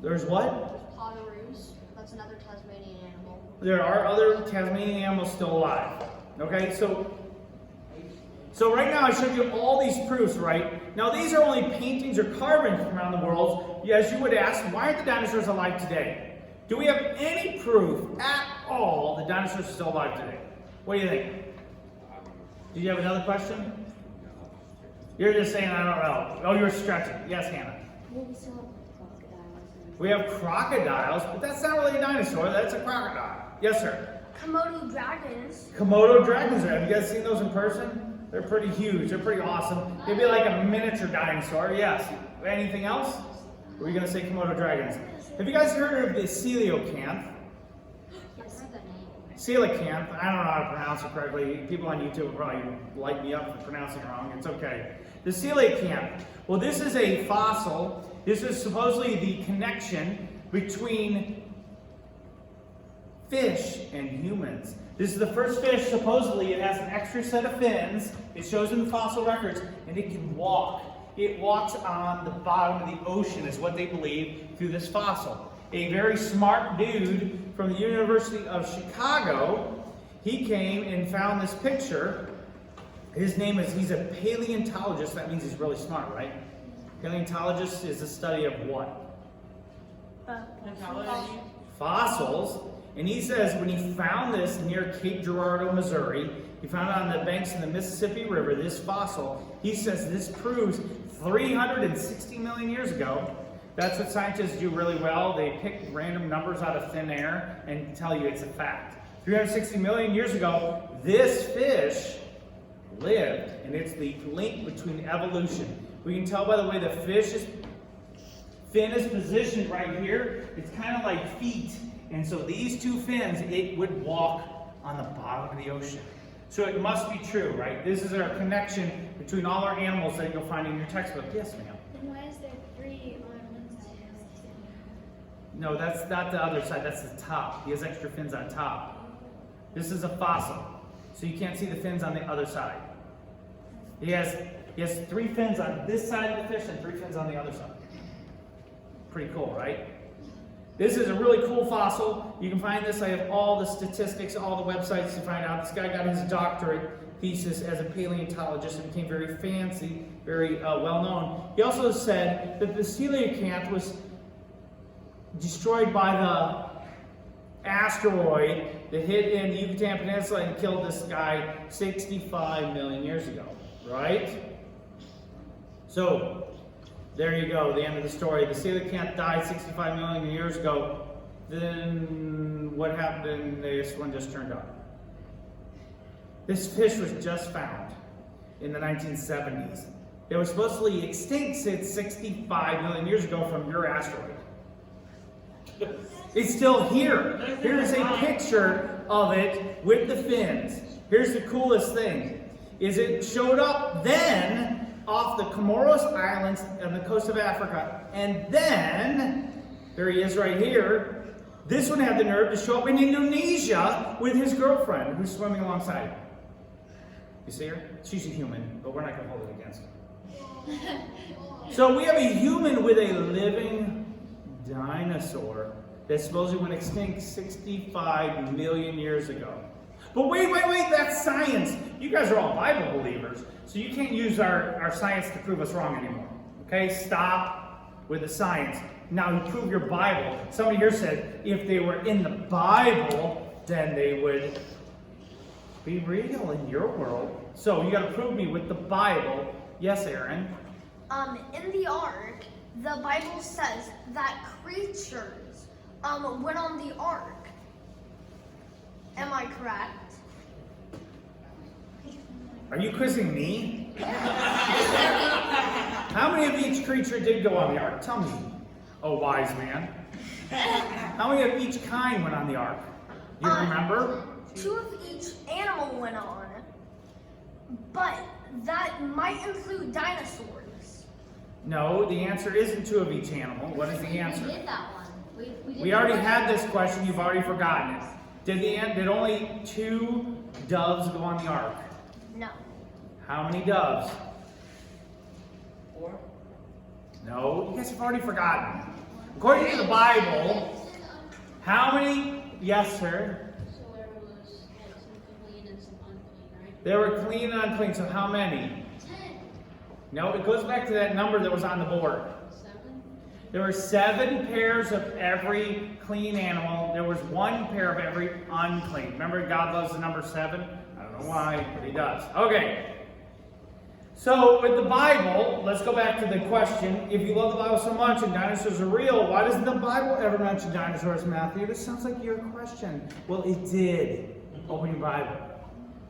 There's what? There's potoroos. That's another Tasmanian animal. There are other Tasmanian animals still alive. Okay, so right now I showed you all these proofs, right? Now these are only paintings or carvings from around the world. As you would ask, why aren't the dinosaurs alive today? Do we have any proof at all the dinosaurs are still alive today? What do you think? Did you have another question? You're just saying, I don't know. Oh, you're stretching. Yes, Hannah. We have crocodiles, but that's not really a dinosaur. That's a crocodile. Yes, sir. Komodo dragons. Komodo dragons. Have you guys seen those in person? They're pretty huge. They're pretty awesome. They'd be like a miniature dinosaur. Yes. Anything else? Or were you going to say Komodo dragons? Have you guys heard of the coelacanth? Coelacanth. I don't know how to pronounce it correctly. People on YouTube will probably light me up for pronouncing it wrong. It's okay. The coelacanth. Well, this is a fossil. This is supposedly the connection between fish and humans. This is the first fish, supposedly, it has an extra set of fins. It shows in the fossil records, and it can walk. It walks on the bottom of the ocean, is what they believe, through this fossil. A very smart dude from the University of Chicago, he came and found this picture. His name is, he's a paleontologist. That means he's really smart, right? Paleontologist is the study of what? Fossils. And he says when he found this near Cape Girardeau, Missouri, he found it on the banks of the Mississippi River, this fossil, he says this proves 360 million years ago. That's what scientists do really well. They pick random numbers out of thin air and tell you it's a fact. 360 million years ago, this fish lived, and it's the link between evolution. We can tell by the way the fin is positioned right here. It's kind of like feet. And so these two fins, it would walk on the bottom of the ocean. So it must be true, right? This is our connection between all our animals that you'll find in your textbook. Yes, ma'am? Then why is there 3 on one side and 6 on the other? No, that's not the other side. That's the top. He has extra fins on top. This is a fossil. So you can't see the fins on the other side. He has 3 fins on this side of the fish and 3 fins on the other side. Pretty cool, right? This is a really cool fossil. You can find this. I have all the statistics, all the websites to find out. This guy got his doctorate thesis as a paleontologist and became very fancy, very well known. He also said that the coelacanth was destroyed by the asteroid that hit in the Yucatan Peninsula and killed this guy 65 million years ago, right? So, there you go, the end of the story. The coelacanth died 65 million years ago. Then what happened? This one just turned up. This fish was just found in the 1970s. It was supposedly extinct since 65 million years ago from your asteroid. It's still here. Here's a picture of it with the fins. Here's the coolest thing, is it showed up then off the Comoros Islands on the coast of Africa. And then, there he is right here. This one had the nerve to show up in Indonesia with his girlfriend who's swimming alongside him. You see her? She's a human, but we're not going to hold it against her. So we have a human with a living dinosaur that supposedly went extinct 65 million years ago. But wait, that's science. You guys are all Bible believers, so you can't use our science to prove us wrong anymore. Okay, stop with the science. Now you prove your Bible. Somebody here said if they were in the Bible, then they would be real in your world. So you got to prove me with the Bible. Yes, Aaron? In the ark, the Bible says that creatures went on the ark. Am I correct? Are you quizzing me? How many of each creature did go on the ark? Tell me, oh wise man. How many of each kind went on the ark? Do you remember? 2 of each animal went on, but that might include dinosaurs. No, the answer isn't 2 of each animal. What is the answer? We did that one. We already had this question. You've already forgotten it. Did only 2 doves go on the ark? No. How many doves? 4. No, you guys have already forgotten. According to the Bible, how many? Yes, sir. So there was some clean and some unclean, right? They were clean and unclean. So how many? 10. No, it goes back to that number that was on the board. 7. There were 7 pairs of every clean animal. There was 1 pair of every unclean. Remember, God loves the number 7? I don't know why, but he does. Okay. So, with the Bible, let's go back to the question. If you love the Bible so much and dinosaurs are real, why doesn't the Bible ever mention dinosaurs, Matthew? This sounds like your question. Well, it did. Open your Bible.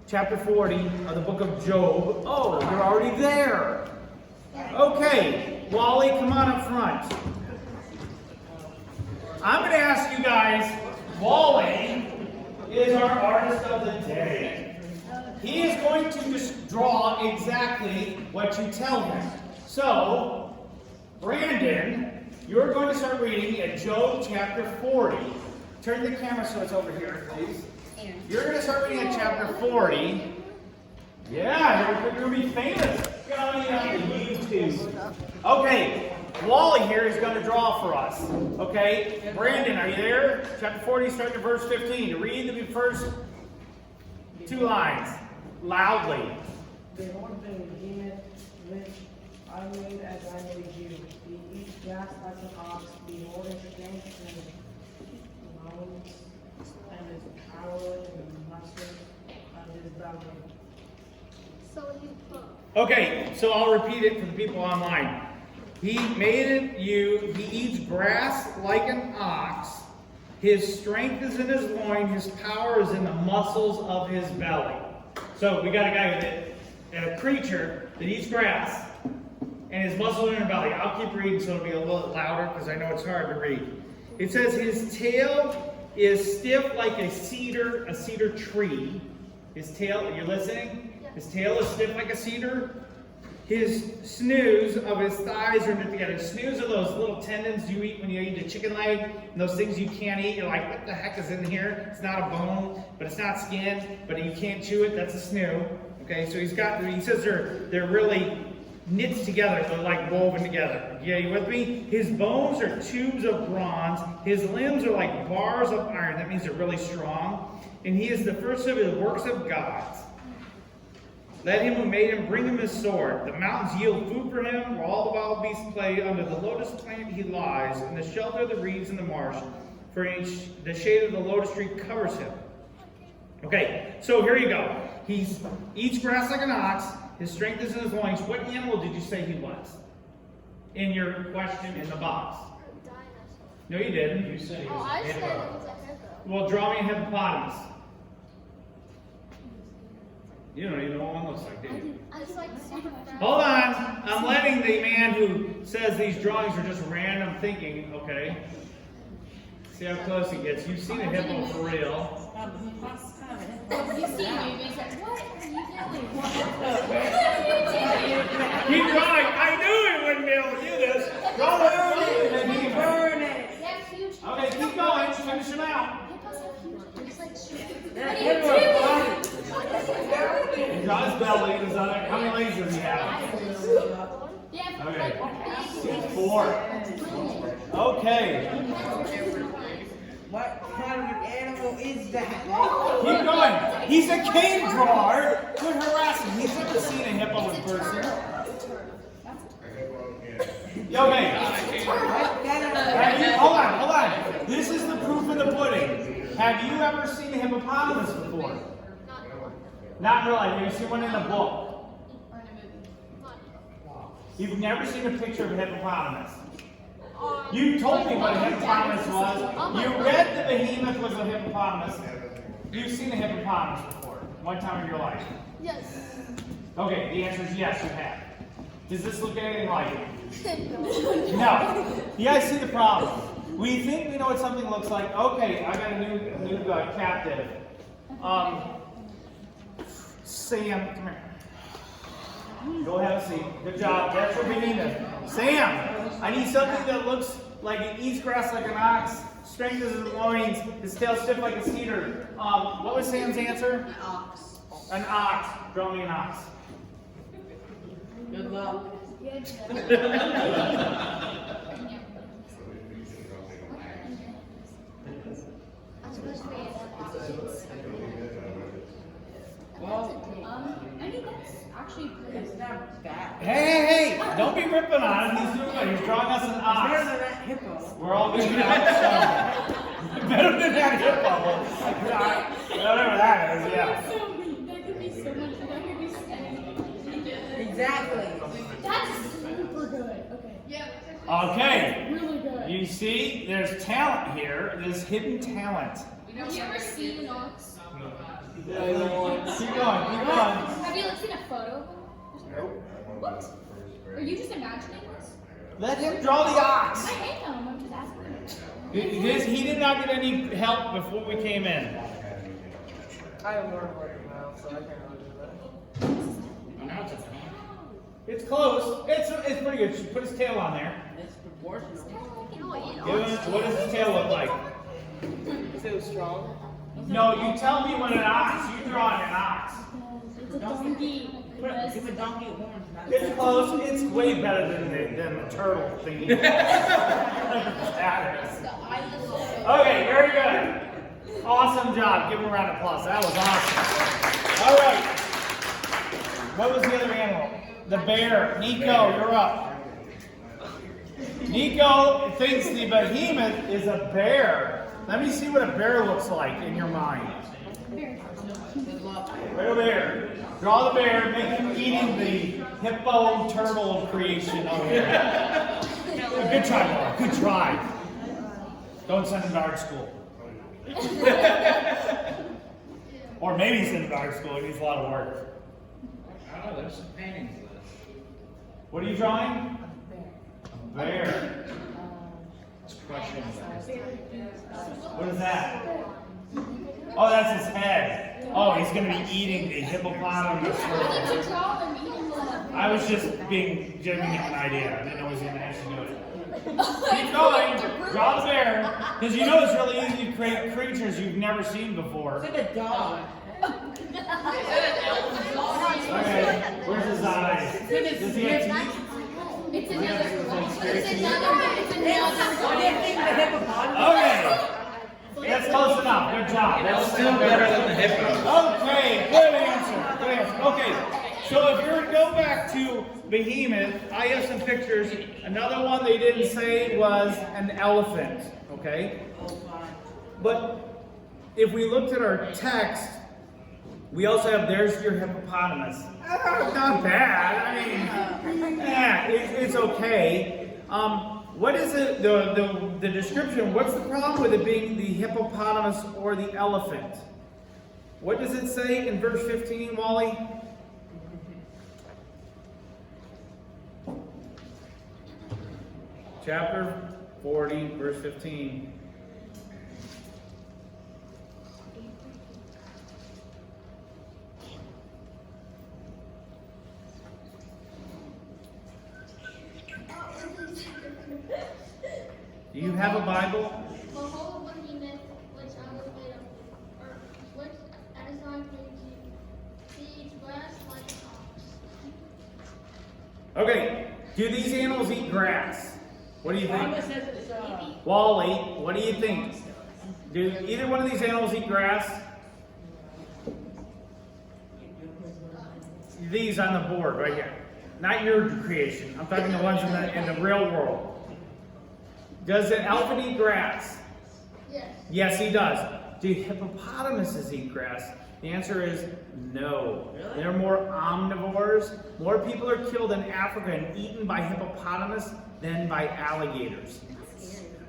Chapter 40 of the book of Job. Oh, you're already there. Okay, Wally, come on up front. I'm going to ask you guys, Wally is our artist of the day. He is going to just draw exactly what you tell him. So, Brandon, you're going to start reading at Job chapter 40. Turn the camera so it's over here, please. You're going to start reading at chapter 40. Yeah, you're going to be famous. Going on YouTube. Okay, Wally here is going to draw for us. Okay, Brandon, are you there? Chapter 40, starting at verse 15. Read the first 2 lines loudly. Behold the behemoth which I made as I made you. He eats grass like an ox. Behold his strength and bones, and his power and the muscles of his belly. So you put. Okay, so I'll repeat it for the people online. He made you, he eats grass like an ox. His strength is in his loin, his power is in the muscles of his belly. So we got a guy with a creature that eats grass, and his muscles are in her belly. I'll keep reading so it'll be a little louder because I know it's hard to read. It says his tail is stiff like a cedar tree. His tail, are you listening? His tail is stiff like a cedar. His snooze of his thighs are knit together. Snooze are those little tendons you eat when you eat a chicken leg, and those things you can't eat. You're like, what the heck is in here? It's not a bone, but it's not skin, but you can't chew it. That's a snoo. Okay, so he says they're really knit together. They're like woven together. Yeah, you with me? His bones are tubes of bronze. His limbs are like bars of iron. That means they're really strong. And he is the first of the works of God. Let him who made him bring him his sword. The mountains yield food for him, where all the wild beasts play. Under the lotus plant he lies, in the shelter of the reeds in the marsh. For the shade of the lotus tree covers him. Okay, so here you go. He eats grass like an ox. His strength is in his loins. What animal did you say he was? In your question in the box. Dinosaur. No, you didn't. You said he Oh, was I a said it hippo. was a hippo. Well, draw me a hippopotamus. You don't even know what one looks like, do you? It's like super fast. Hold on. I'm letting the man who says these drawings are just random thinking, okay? See how close he gets. You've seen a hippo for real. You see movies like, what are you doing? Keep going. I knew he wouldn't be able to do this. Go ahead. Burn it. They have huge Okay, keep going. Finish him out. hippos have huge it's like That What are you hippo doing? body. He's on his belly. He's on it. How many legs does he have? Yeah, Okay. like 4. Okay. What kind of animal is that? Keep going. He's a cave drawer. Quit harassing. He's never seen a hippo in person. Okay. Hold on. This is the proof of the pudding. Have you ever seen a hippopotamus before? Not really. Have you seen one in a book? You've never seen a picture of a hippopotamus. You told me what a hippopotamus was. You read the behemoth was a hippopotamus. You've seen a hippopotamus before, one time in your life. Yes. Okay, the answer is yes, you have. Does this look anything like it? No. You guys see the problem? We think we know what something looks like. Okay, I got a new captive. Sam, come here. Go have a seat. Good job. That's your behemoth. Sam, I need something that looks like it eats grass like an ox, strength is in the loins, his tail stiff like a cedar. What was Sam's answer? An ox. An ox. Draw me an ox. Good luck. I'm supposed to be Well, I mean, that's actually it's not bad. Hey! Don't be ripping on him. He's doing good. He's drawing us an Better ox. than that hippo. We're all going to better than that hippo. Whatever that is, yeah. That could be so much, that could be so Exactly. That's super good. Okay. Yeah. Okay. Really good. You see, there's talent here. There's hidden talent. Have you ever seen an ox? Keep going. Have you like seen a photo of one? Nope. What? Are you just imagining this? Let him draw the ox. I am. I'm just asking. He did not get any help before we came in. I have more work now, so I can't really do that. It's close. It's pretty good. She put his tail on there. It's proportional. What does his tail look like? Is it strong? No, you tell me what an ox. You draw an ox. It's a donkey. Give a donkey horns. Not It's close. It's way better than the turtle thingy. Okay, very good. Awesome job. Give him a round of applause. That was awesome. All right. What was the other animal? The bear. Nico, you're up. Nico thinks the behemoth is a bear. Let me see what a bear looks like in your mind. Right over here. Draw the bear, make him eating the hippo turtle creation over here. Good try, Laura. Good try. Don't send him to art school. Or maybe send him to art school. It needs a lot of work. I don't know, there's some paintings of this. What are you drawing? A bear. It's crushing. What is that? Oh, that's his head. Oh, he's going to be eating the hippopotamus. I was just giving him an idea. I didn't know he was going to actually do it. Keep going. Draw the bear. Because you know it's really easy to create creatures you've never seen before. It's like a dog. Okay, where's his eyes? Does he have teeth? It's Does he have another. Okay. That's close enough. Good job. That's still better than the hippo. Okay, good answer. Good answer. Okay, so if you were to go back to Behemoth, I have some pictures. Another one they didn't say was an elephant. Okay? But if we looked at our text, we also have there's your hippopotamus. Not bad. I mean, yeah, it's okay. What is it, the description, what's the problem with it being the hippopotamus or the elephant? What does it say in verse 15, Wally? Chapter 40, verse 15. Do you have a Bible? Behold, behemoth, which I was made of, or which as I made you, feeds grass like an ox. Okay, do these animals eat grass? What do you Mama think? says it's Wally, what do you think? Do either one of these animals eat grass? These on the board right here. Not your creation. I'm talking the ones in the real world. Does an elephant eat grass? Yes. Yes, he does. Do hippopotamuses eat grass? The answer is no. Really? They're more omnivores. More people are killed in Africa and eaten by hippopotamus than by alligators.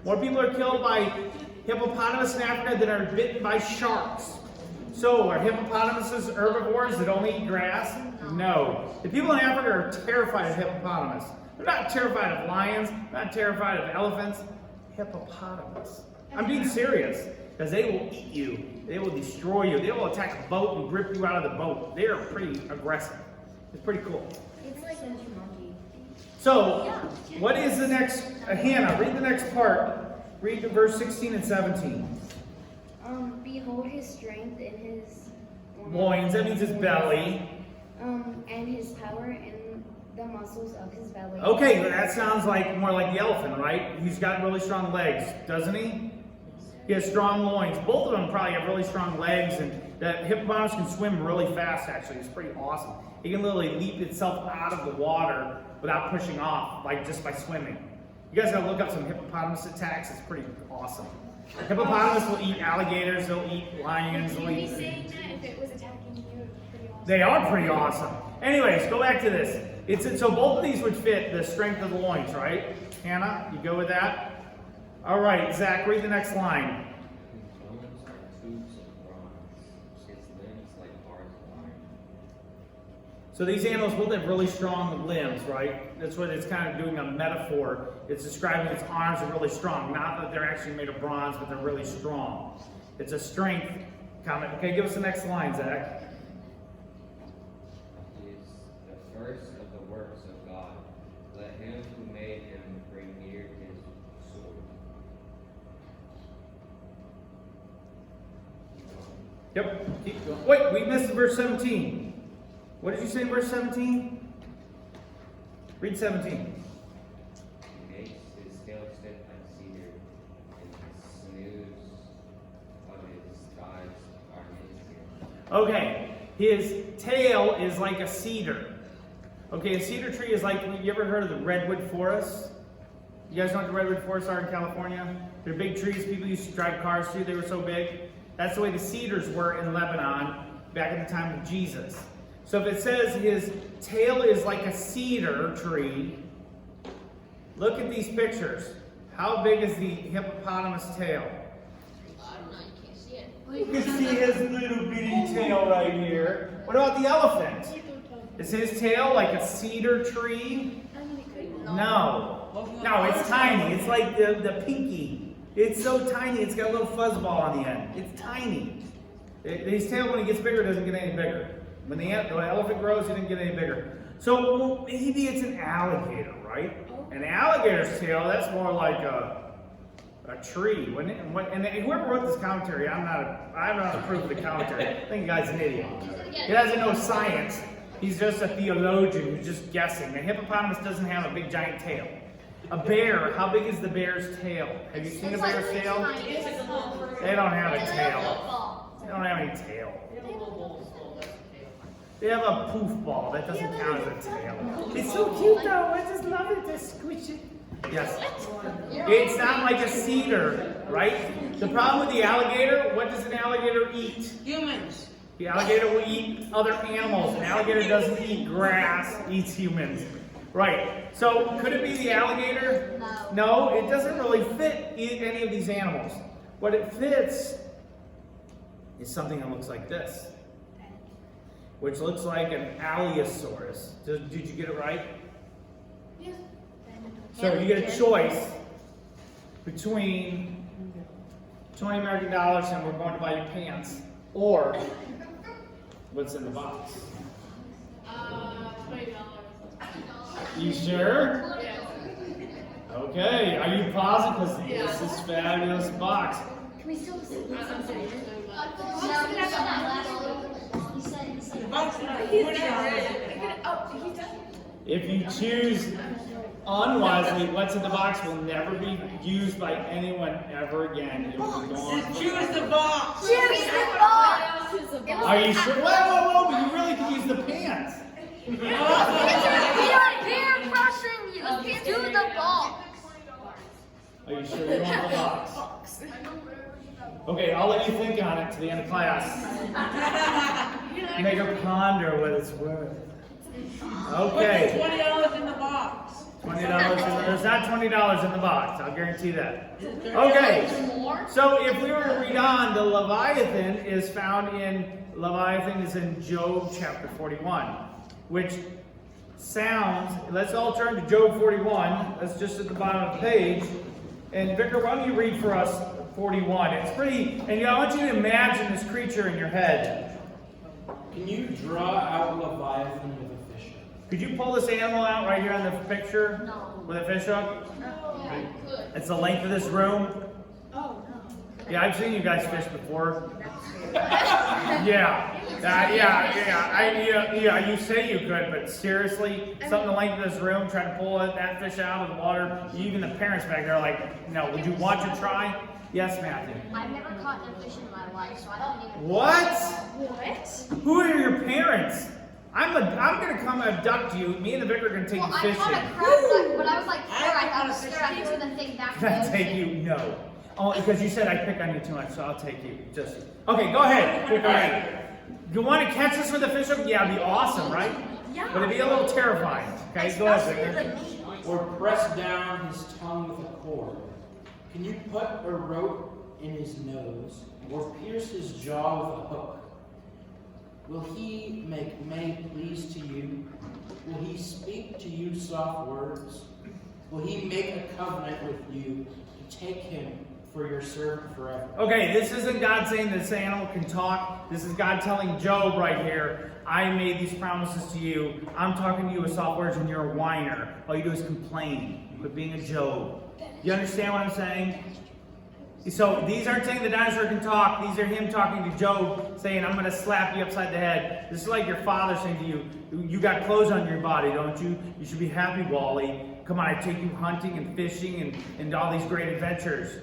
More people are killed by hippopotamus in Africa than are bitten by sharks. So, are hippopotamuses herbivores that only eat grass? No. The people in Africa are terrified of hippopotamus. They're not terrified of lions, not terrified of elephants. Hippopotamus. I'm being serious, because they will eat you. They will destroy you. They will attack a boat and grip you out of the boat. They are pretty aggressive. It's pretty cool. It's like a monkey. So, what is the next? Hannah, read the next part. Read verse 16 and 17. Behold his strength in his Loins, that means his belly. and his power in the muscles of his belly. Okay, that sounds like more like the elephant, right? He's got really strong legs, doesn't he? He has strong loins. Both of them probably have really strong legs, and that hippopotamus can swim really fast, actually. It's pretty awesome. It can literally leap itself out of the water without pushing off, like just by swimming. You guys gotta look up some hippopotamus attacks. It's pretty awesome. Hippopotamus will eat alligators, they'll eat lions, they'll You'd be eat... saying that if it was attacking you, pretty awesome. They are pretty awesome. Anyways, go back to this. So both of these would fit the strength of the loins, right? Hannah, you go with that? All right, Zach, read the next line. His bones are tubes of bronze, his limbs like bars of iron. So these animals both have really strong limbs, right? That's what it's kind of doing a metaphor. It's describing its arms are really strong. Not that they're actually made of bronze, but they're really strong. It's a strength comment. Okay, give us the next line, Zach. He is the first of the works of God. Let him who made him bring near his sword. Yep, keep going. Wait, we missed verse 17. What did you say in verse 17? Read 17. He makes his tail stiff like cedar, and the sinews of his thighs are his skin. Okay, his tail is like a cedar. Okay, a cedar tree is like, you ever heard of the redwood forest? You guys know what the redwood forests are in California? They're big trees people used to drive cars through. They were so big. That's the way the cedars were in Lebanon back in the time of Jesus. So if it says his tail is like a cedar tree, look at these pictures. How big is the hippopotamus tail? I don't know, you can't see it. You can see his little bitty tail right here. What about the elephant? Is his tail like a cedar tree? No. No, it's tiny. It's like the pinky. It's so tiny, it's got a little fuzz ball on the end. It's tiny. His tail, when he gets bigger, doesn't get any bigger. When the elephant grows, it doesn't get any bigger. So well, maybe it's an alligator, right? An alligator's tail, that's more like a tree. And whoever wrote this commentary, I'm not a proof of the commentary. I think the guy's an idiot. He doesn't know science. He's just a theologian who's just guessing. The hippopotamus doesn't have a big giant tail. A bear, how big is the bear's tail? Have you seen a bear's tail? They don't have a tail. They don't have any tail. They have a poof ball. That doesn't count as a tail. It's so cute though. I just love it. Just squish it. Yes. It's not like a cedar, right? The problem with the alligator, what does an alligator eat? Humans. The alligator will eat other animals. An alligator doesn't eat grass, eats humans. Right. So could it be the alligator? No, it doesn't really fit any of these animals. What it fits is something that looks like this, which looks like an Allosaurus. Did you get it right? Yes. So you get a choice between $20 American and we're going to buy you pants, or what's in the box? $20. You sure? Yeah. Okay, are you positive? Because this is fabulous box. Can we still see what's I'm inside? If you choose unwisely, what's in the box will never be used by anyone ever again. It will be gone. Choose the box. Choose the box. Are you sure? Whoa, but you really could use the pants. We are peer pressuring you. Do the box. Are you sure you want the box? Okay, I'll let you think on it to the end of class. Make her ponder what it's worth. Okay. $20 in the box. $20. There's not $20 in the box. I'll guarantee that. Okay. So if we were to read on, the Leviathan is found in Job chapter 41, which sounds. Let's all turn to Job 41. That's just at the bottom of the page. And Vicar, why don't you read for us 41? It's pretty. And I want you to imagine this creature in your head. Can you draw out Leviathan with a fish? Could you pull this animal out right here on the picture? No. With a fish hook? Yeah, good. It's the length of this room. Oh, no. Yeah, I've seen you guys fish before. Yeah. Yeah, you say you could, but seriously, something the length of this room, trying to pull that fish out of the water, even the parents back there are like, no, would you want to try? Yes, Matthew. I've never caught no fish in my life, so I don't even. What? Who are your parents? I'm gonna come abduct you. Me and the vicar are gonna take you fishing. I caught a crab, but I was like 4. I was scared I threw the thing back. Can I take you? No. Oh, because you said I pick on you too much, so I'll take you. Just okay. Go ahead. All right. You want to catch us with a fish hook? Yeah, it'd be awesome, right? Yeah. But it'd be a little terrifying. Okay, go ahead, Vicar. Or press down his tongue with a cord. Can you put a rope in his nose, or pierce his jaw with a hook? Will he make May pleased to you? Will he speak to you soft words? Will he make a covenant with you to take him for your servant forever? Okay, this isn't God saying this animal can talk. This is God telling Job right here, I made these promises to you. I'm talking to you with soft words and you're a whiner. All you do is complain. Quit being a Job. You understand what I'm saying? So these aren't saying the dinosaur can talk. These are him talking to Job, saying, I'm going to slap you upside the head. This is like your father saying to you, you got clothes on your body, don't you? You should be happy, Wally. Come on, I take you hunting and fishing and all these great adventures.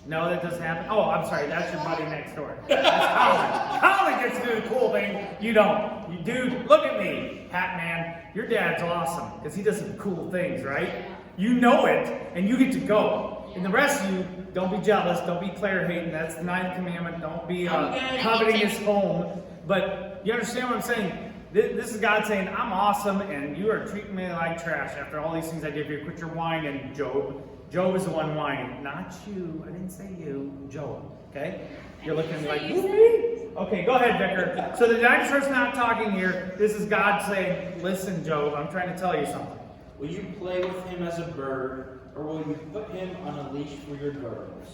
No, that doesn't happen. Oh, I'm sorry, that's your buddy next door. That's Colin. Colin gets to do the cool thing. You don't. You dude, look at me, Hat Man. Your dad's awesome, because he does some cool things, right? You know it, and you get to go. And the rest of you, don't be jealous, don't be player hating. That's the 9th commandment. Don't be coveting his home. But you understand what I'm saying? This is God saying, I'm awesome, and you are treating me like trash after all these things I did for you. Quit your whining, Job. Job is the one whining, not you. I didn't say you, Job. Okay? You're looking at me like, whoopee. Okay, go ahead, Vicar. So the dinosaur's not talking here. This is God saying, listen, Job, I'm trying to tell you something. Will you play with him as a bird, or will you put him on a leash for your girls?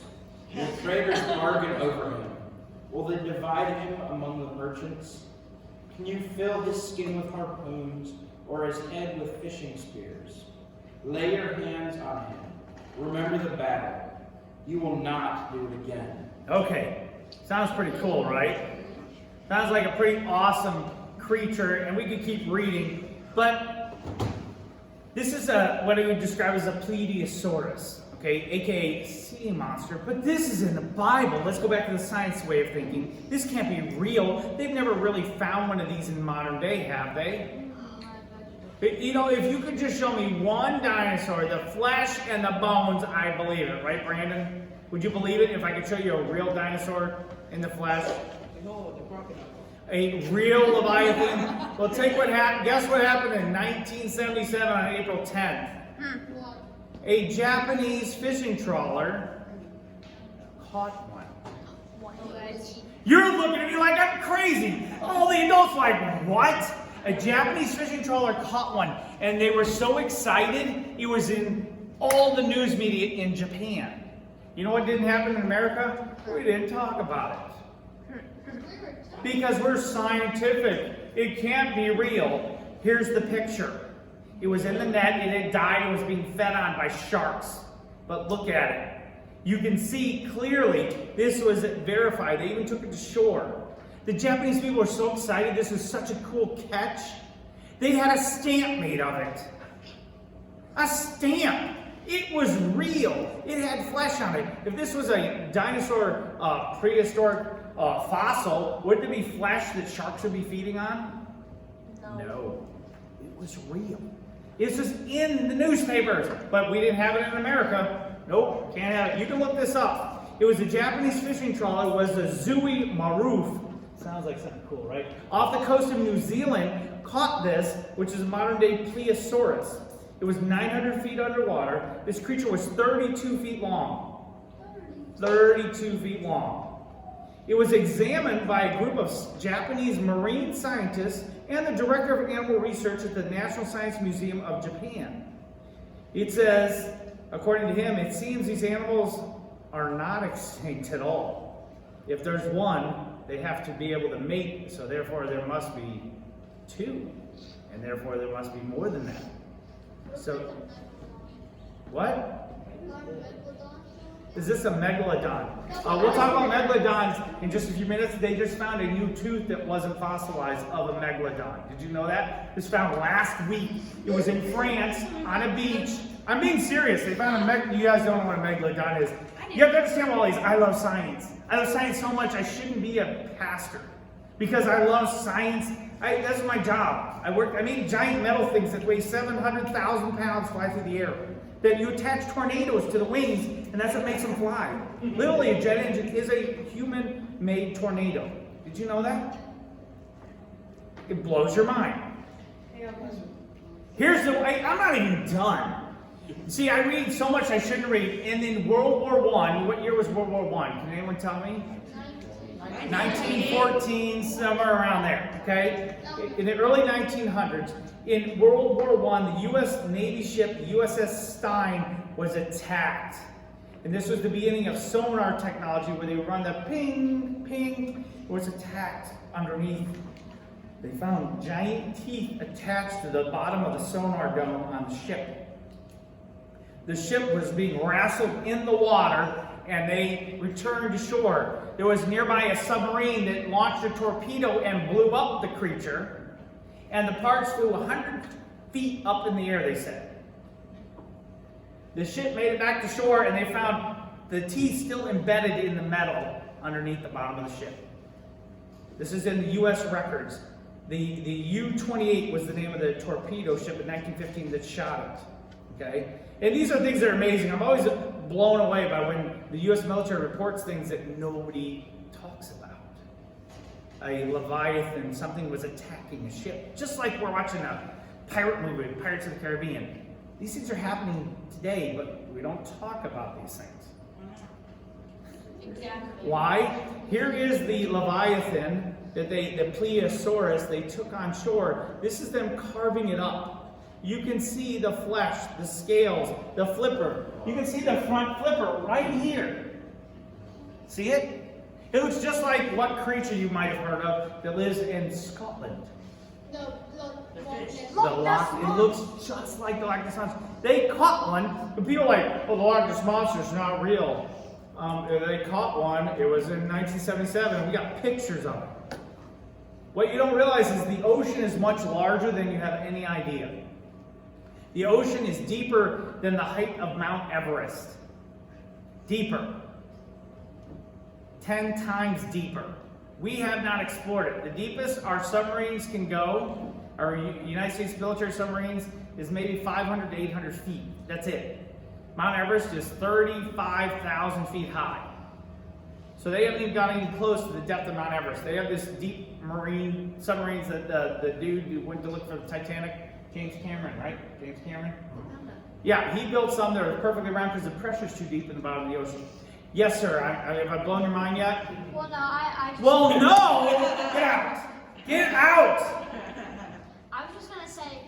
Will traders bargain over him? Will they divide him among the merchants? Can you fill his skin with harpoons, or his head with fishing spears? Lay your hands on him. Remember the battle. You will not do it again. Okay, sounds pretty cool, right? Sounds like a pretty awesome creature, and we could keep reading, but this is what I would describe as a plesiosaurus, okay, aka sea monster, but this is in the Bible. Let's go back to the science way of thinking. This can't be real. They've never really found one of these in modern day, have they? You know, if you could just show me one dinosaur, the flesh and the bones, I believe it, right, Brandon? Would you believe it if I could show you a real dinosaur in the flesh? No, the crocodile. A real Leviathan? Well, take what happened. Guess what happened in 1977 on April 10th? A Japanese fishing trawler caught one. You're looking at me like I'm crazy. All the adults are like, what? A Japanese fishing trawler caught one, and they were so excited, it was in all the news media in Japan. You know what didn't happen in America? We didn't talk about it. Because we're scientific. It can't be real. Here's the picture. It was in the net, and it died and was being fed on by sharks. But look at it. You can see clearly this was verified. They even took it to shore. The Japanese people were so excited. This was such a cool catch. They had a stamp made of it. A stamp. It was real. It had flesh on it. If this was a dinosaur prehistoric fossil, wouldn't it be flesh that sharks would be feeding on? No. It was real. This was in the newspapers, but we didn't have it in America. Nope, can't have it. You can look this up. It was a Japanese fishing trawler. It was the Zui Maruf. Sounds like something cool, right? Off the coast of New Zealand, caught this, which is a modern-day plesiosaurus. It was 900 feet underwater. This creature was 32 feet long. 32 feet long. It was examined by a group of Japanese marine scientists and the director of animal research at the National Science Museum of Japan. It says, according to him, it seems these animals are not extinct at all. If there's one, they have to be able to mate, so therefore there must be two, and therefore there must be more than that. So, what? Is this a megalodon? We'll talk about megalodons in just a few minutes. They just found a new tooth that wasn't fossilized of a megalodon. Did you know that? It was found last week. It was in France on a beach. I'm being serious. They found a megalodon. You guys don't know what a megalodon is. You have to understand all these. I love science. I love science so much I shouldn't be a pastor because I love science. That's my job. I make giant metal things that weigh 700,000 pounds fly through the air. That you attach tornadoes to the wings, and that's what makes them fly. Literally, a jet engine is a human-made tornado. Did you know that? It blows your mind. Here's the way. I'm not even done. See, I read so much I shouldn't read. And in World War I, what year was World War I? Can anyone tell me? 1914, somewhere around there, okay? In the early 1900s, in World War I, the U.S. Navy ship USS Stein was attacked. And this was the beginning of sonar technology where they would run the ping, ping. It was attacked underneath. They found giant teeth attached to the bottom of the sonar dome on the ship. The ship was being wrestled in the water, and they returned to shore. There was nearby a submarine that launched a torpedo and blew up the creature, and the parts flew 100 feet up in the air, they said. The ship made it back to shore, and they found the teeth still embedded in the metal underneath the bottom of the ship. This is in the U.S. records. The U-28 was the name of the torpedo ship in 1915 that shot it. Okay? And these are things that are amazing. I'm always blown away by when the U.S. military reports things that nobody talks about. A Leviathan, something was attacking a ship. Just like we're watching a pirate movie, Pirates of the Caribbean. These things are happening today, but we don't talk about these things. Exactly. Why? Here is the Leviathan, the plesiosaurus they took on shore. This is them carving it up. You can see the flesh, the scales, the flipper. You can see the front flipper right here. See it? It looks just like what creature you might have heard of that lives in Scotland. The The Loch, it looks just like the Loch Ness Monster. They caught one, and people are like, oh, the Loch Ness Monster's not real. They caught one, it was in 1977, and we got pictures of it. What you don't realize is the ocean is much larger than you have any idea. The ocean is deeper than the height of Mount Everest. Deeper. 10 times deeper. We have not explored it. The deepest our submarines can go, our United States military submarines, is maybe 500 to 800 feet. That's it. Mount Everest is 35,000 feet high. So they haven't even gotten even close to the depth of Mount Everest. They have this deep marine submarines that the dude who went to look for the Titanic, James Cameron, right? James Cameron? Yeah, he built some that are perfectly round because the pressure's too deep in the bottom of the ocean. Yes, sir. Have I blown your mind yet? Well, no, I just... Well, no! Get out! Get out! I was just going to say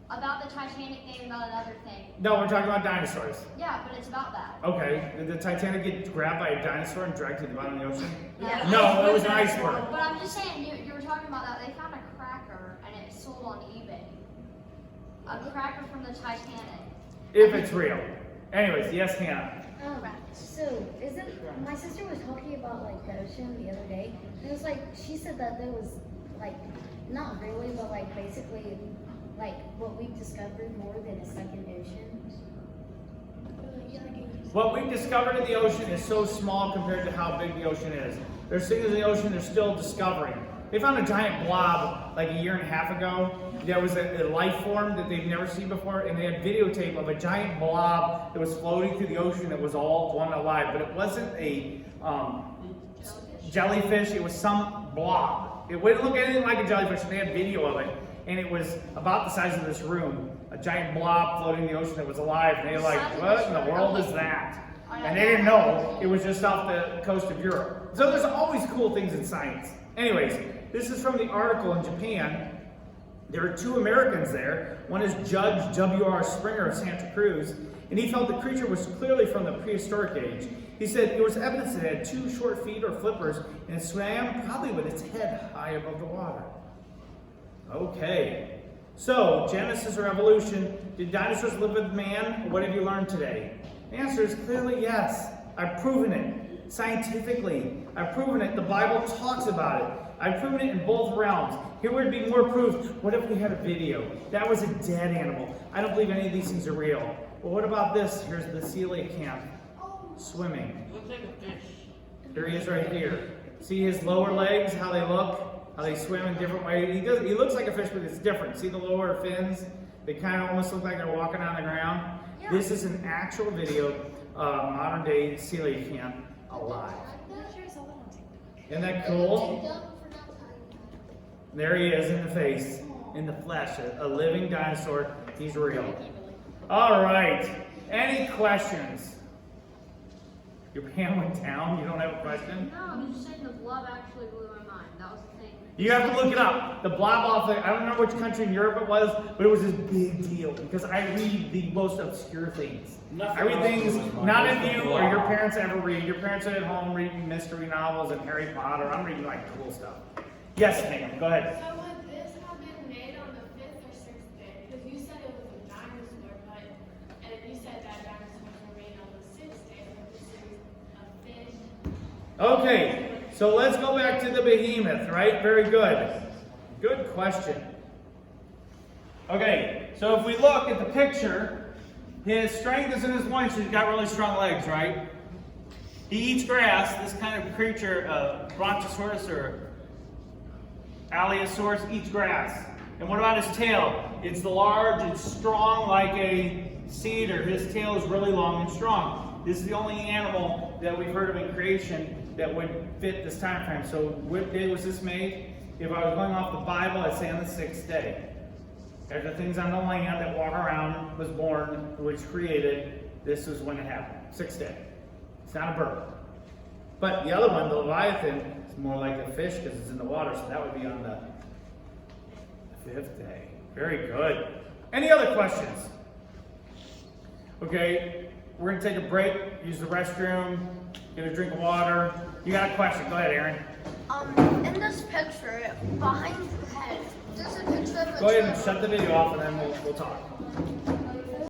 about the Titanic thing, about another thing. No, we're talking about dinosaurs. Yeah, but it's about that. Okay. Did the Titanic get grabbed by a dinosaur and dragged to the bottom of the ocean? Yeah. No, it was an iceberg. But I'm just saying, you were talking about that. They found a cracker, and it sold on eBay. A cracker from the Titanic. If it's real. Anyways, yes, Hannah. So, my sister was talking about like the ocean the other day, and it was like, she said that there was like, not really, but like basically, like what we've discovered more than a second ocean. What we've discovered in the ocean is so small compared to how big the ocean is. There's things in the ocean they're still discovering. They found a giant blob like a year and a half ago. There was a life form that they've never seen before, and they had videotape of a giant blob that was floating through the ocean that was all one alive. But it wasn't a jellyfish, it was some blob. It wouldn't look anything like a jellyfish, and they had video of it. And it was about the size of this room. A giant blob floating in the ocean that was alive. And they were like, what in the world is that? And they didn't know. It was just off the coast of Europe. So there's always cool things in science. Anyways, this is from the article in Japan. There are 2 Americans there. One is Judge W.R. Springer of Santa Cruz, and he felt the creature was clearly from the prehistoric age. He said it was evidence that it had 2 short feet or flippers, and it swam probably with its head high above the water. Okay, so Genesis or evolution, did dinosaurs live with man? What have you learned today? The answer is clearly yes. I've proven it scientifically. I've proven it. The Bible talks about it. I've proven it in both realms. Here would be more proof. What if we had a video? That was a dead animal. I don't believe any of these things are real. Well, what about this? Here's the coelacanth swimming. Looks like a fish. There he is right here. See his lower legs, how they look? How they swim in different ways. He looks like a fish, but it's different. See the lower fins? They kind of almost look like they're walking on the ground. Yeah. This is an actual video of modern day coelacanth alive. Isn't that cool? There he is in the face, in the flesh, a living dinosaur. He's real. All right. Any questions? Your hand went down. You don't have a question? No, I'm just saying the blob actually blew my mind. That was the thing. You have to look it up. The blob off I don't remember which country in Europe it was, but it was this big deal because I read the most obscure things. I read things none of you or your parents ever read. Your parents are at home reading mystery novels and Harry Potter. I'm reading like cool stuff. Yes, ma'am. Go ahead. So would this have been made on the 5th or 6th day? Because you said it was a dinosaur, and you said that dinosaurs were made on the 6th day, but this is a fish. Okay, so let's go back to the behemoth, right? Very good. Good question. Okay, so if we look at the picture, his strength is in his loins, so he's got really strong legs, right? He eats grass. This kind of creature, Brontosaurus or Allosaurus, eats grass. And what about his tail? It's large, it's strong like a cedar. His tail is really long and strong. This is the only animal that we've heard of in creation that would fit this time frame. So what day was this made? If I was going off the Bible, I'd say on the 6th day. After things on the land that walk around was born, which created, this is when it happened. 6th day. It's not a bird. But the other one, the Leviathan, is more like a fish because it's in the water, so that would be on the 5th day. Very good. Any other questions? Okay, we're going to take a break, use the restroom, get a drink of water. You got a question? Go ahead, Aaron. In this picture, behind the head, there's a picture of a Go ahead and turtle. shut the video off and then we'll talk.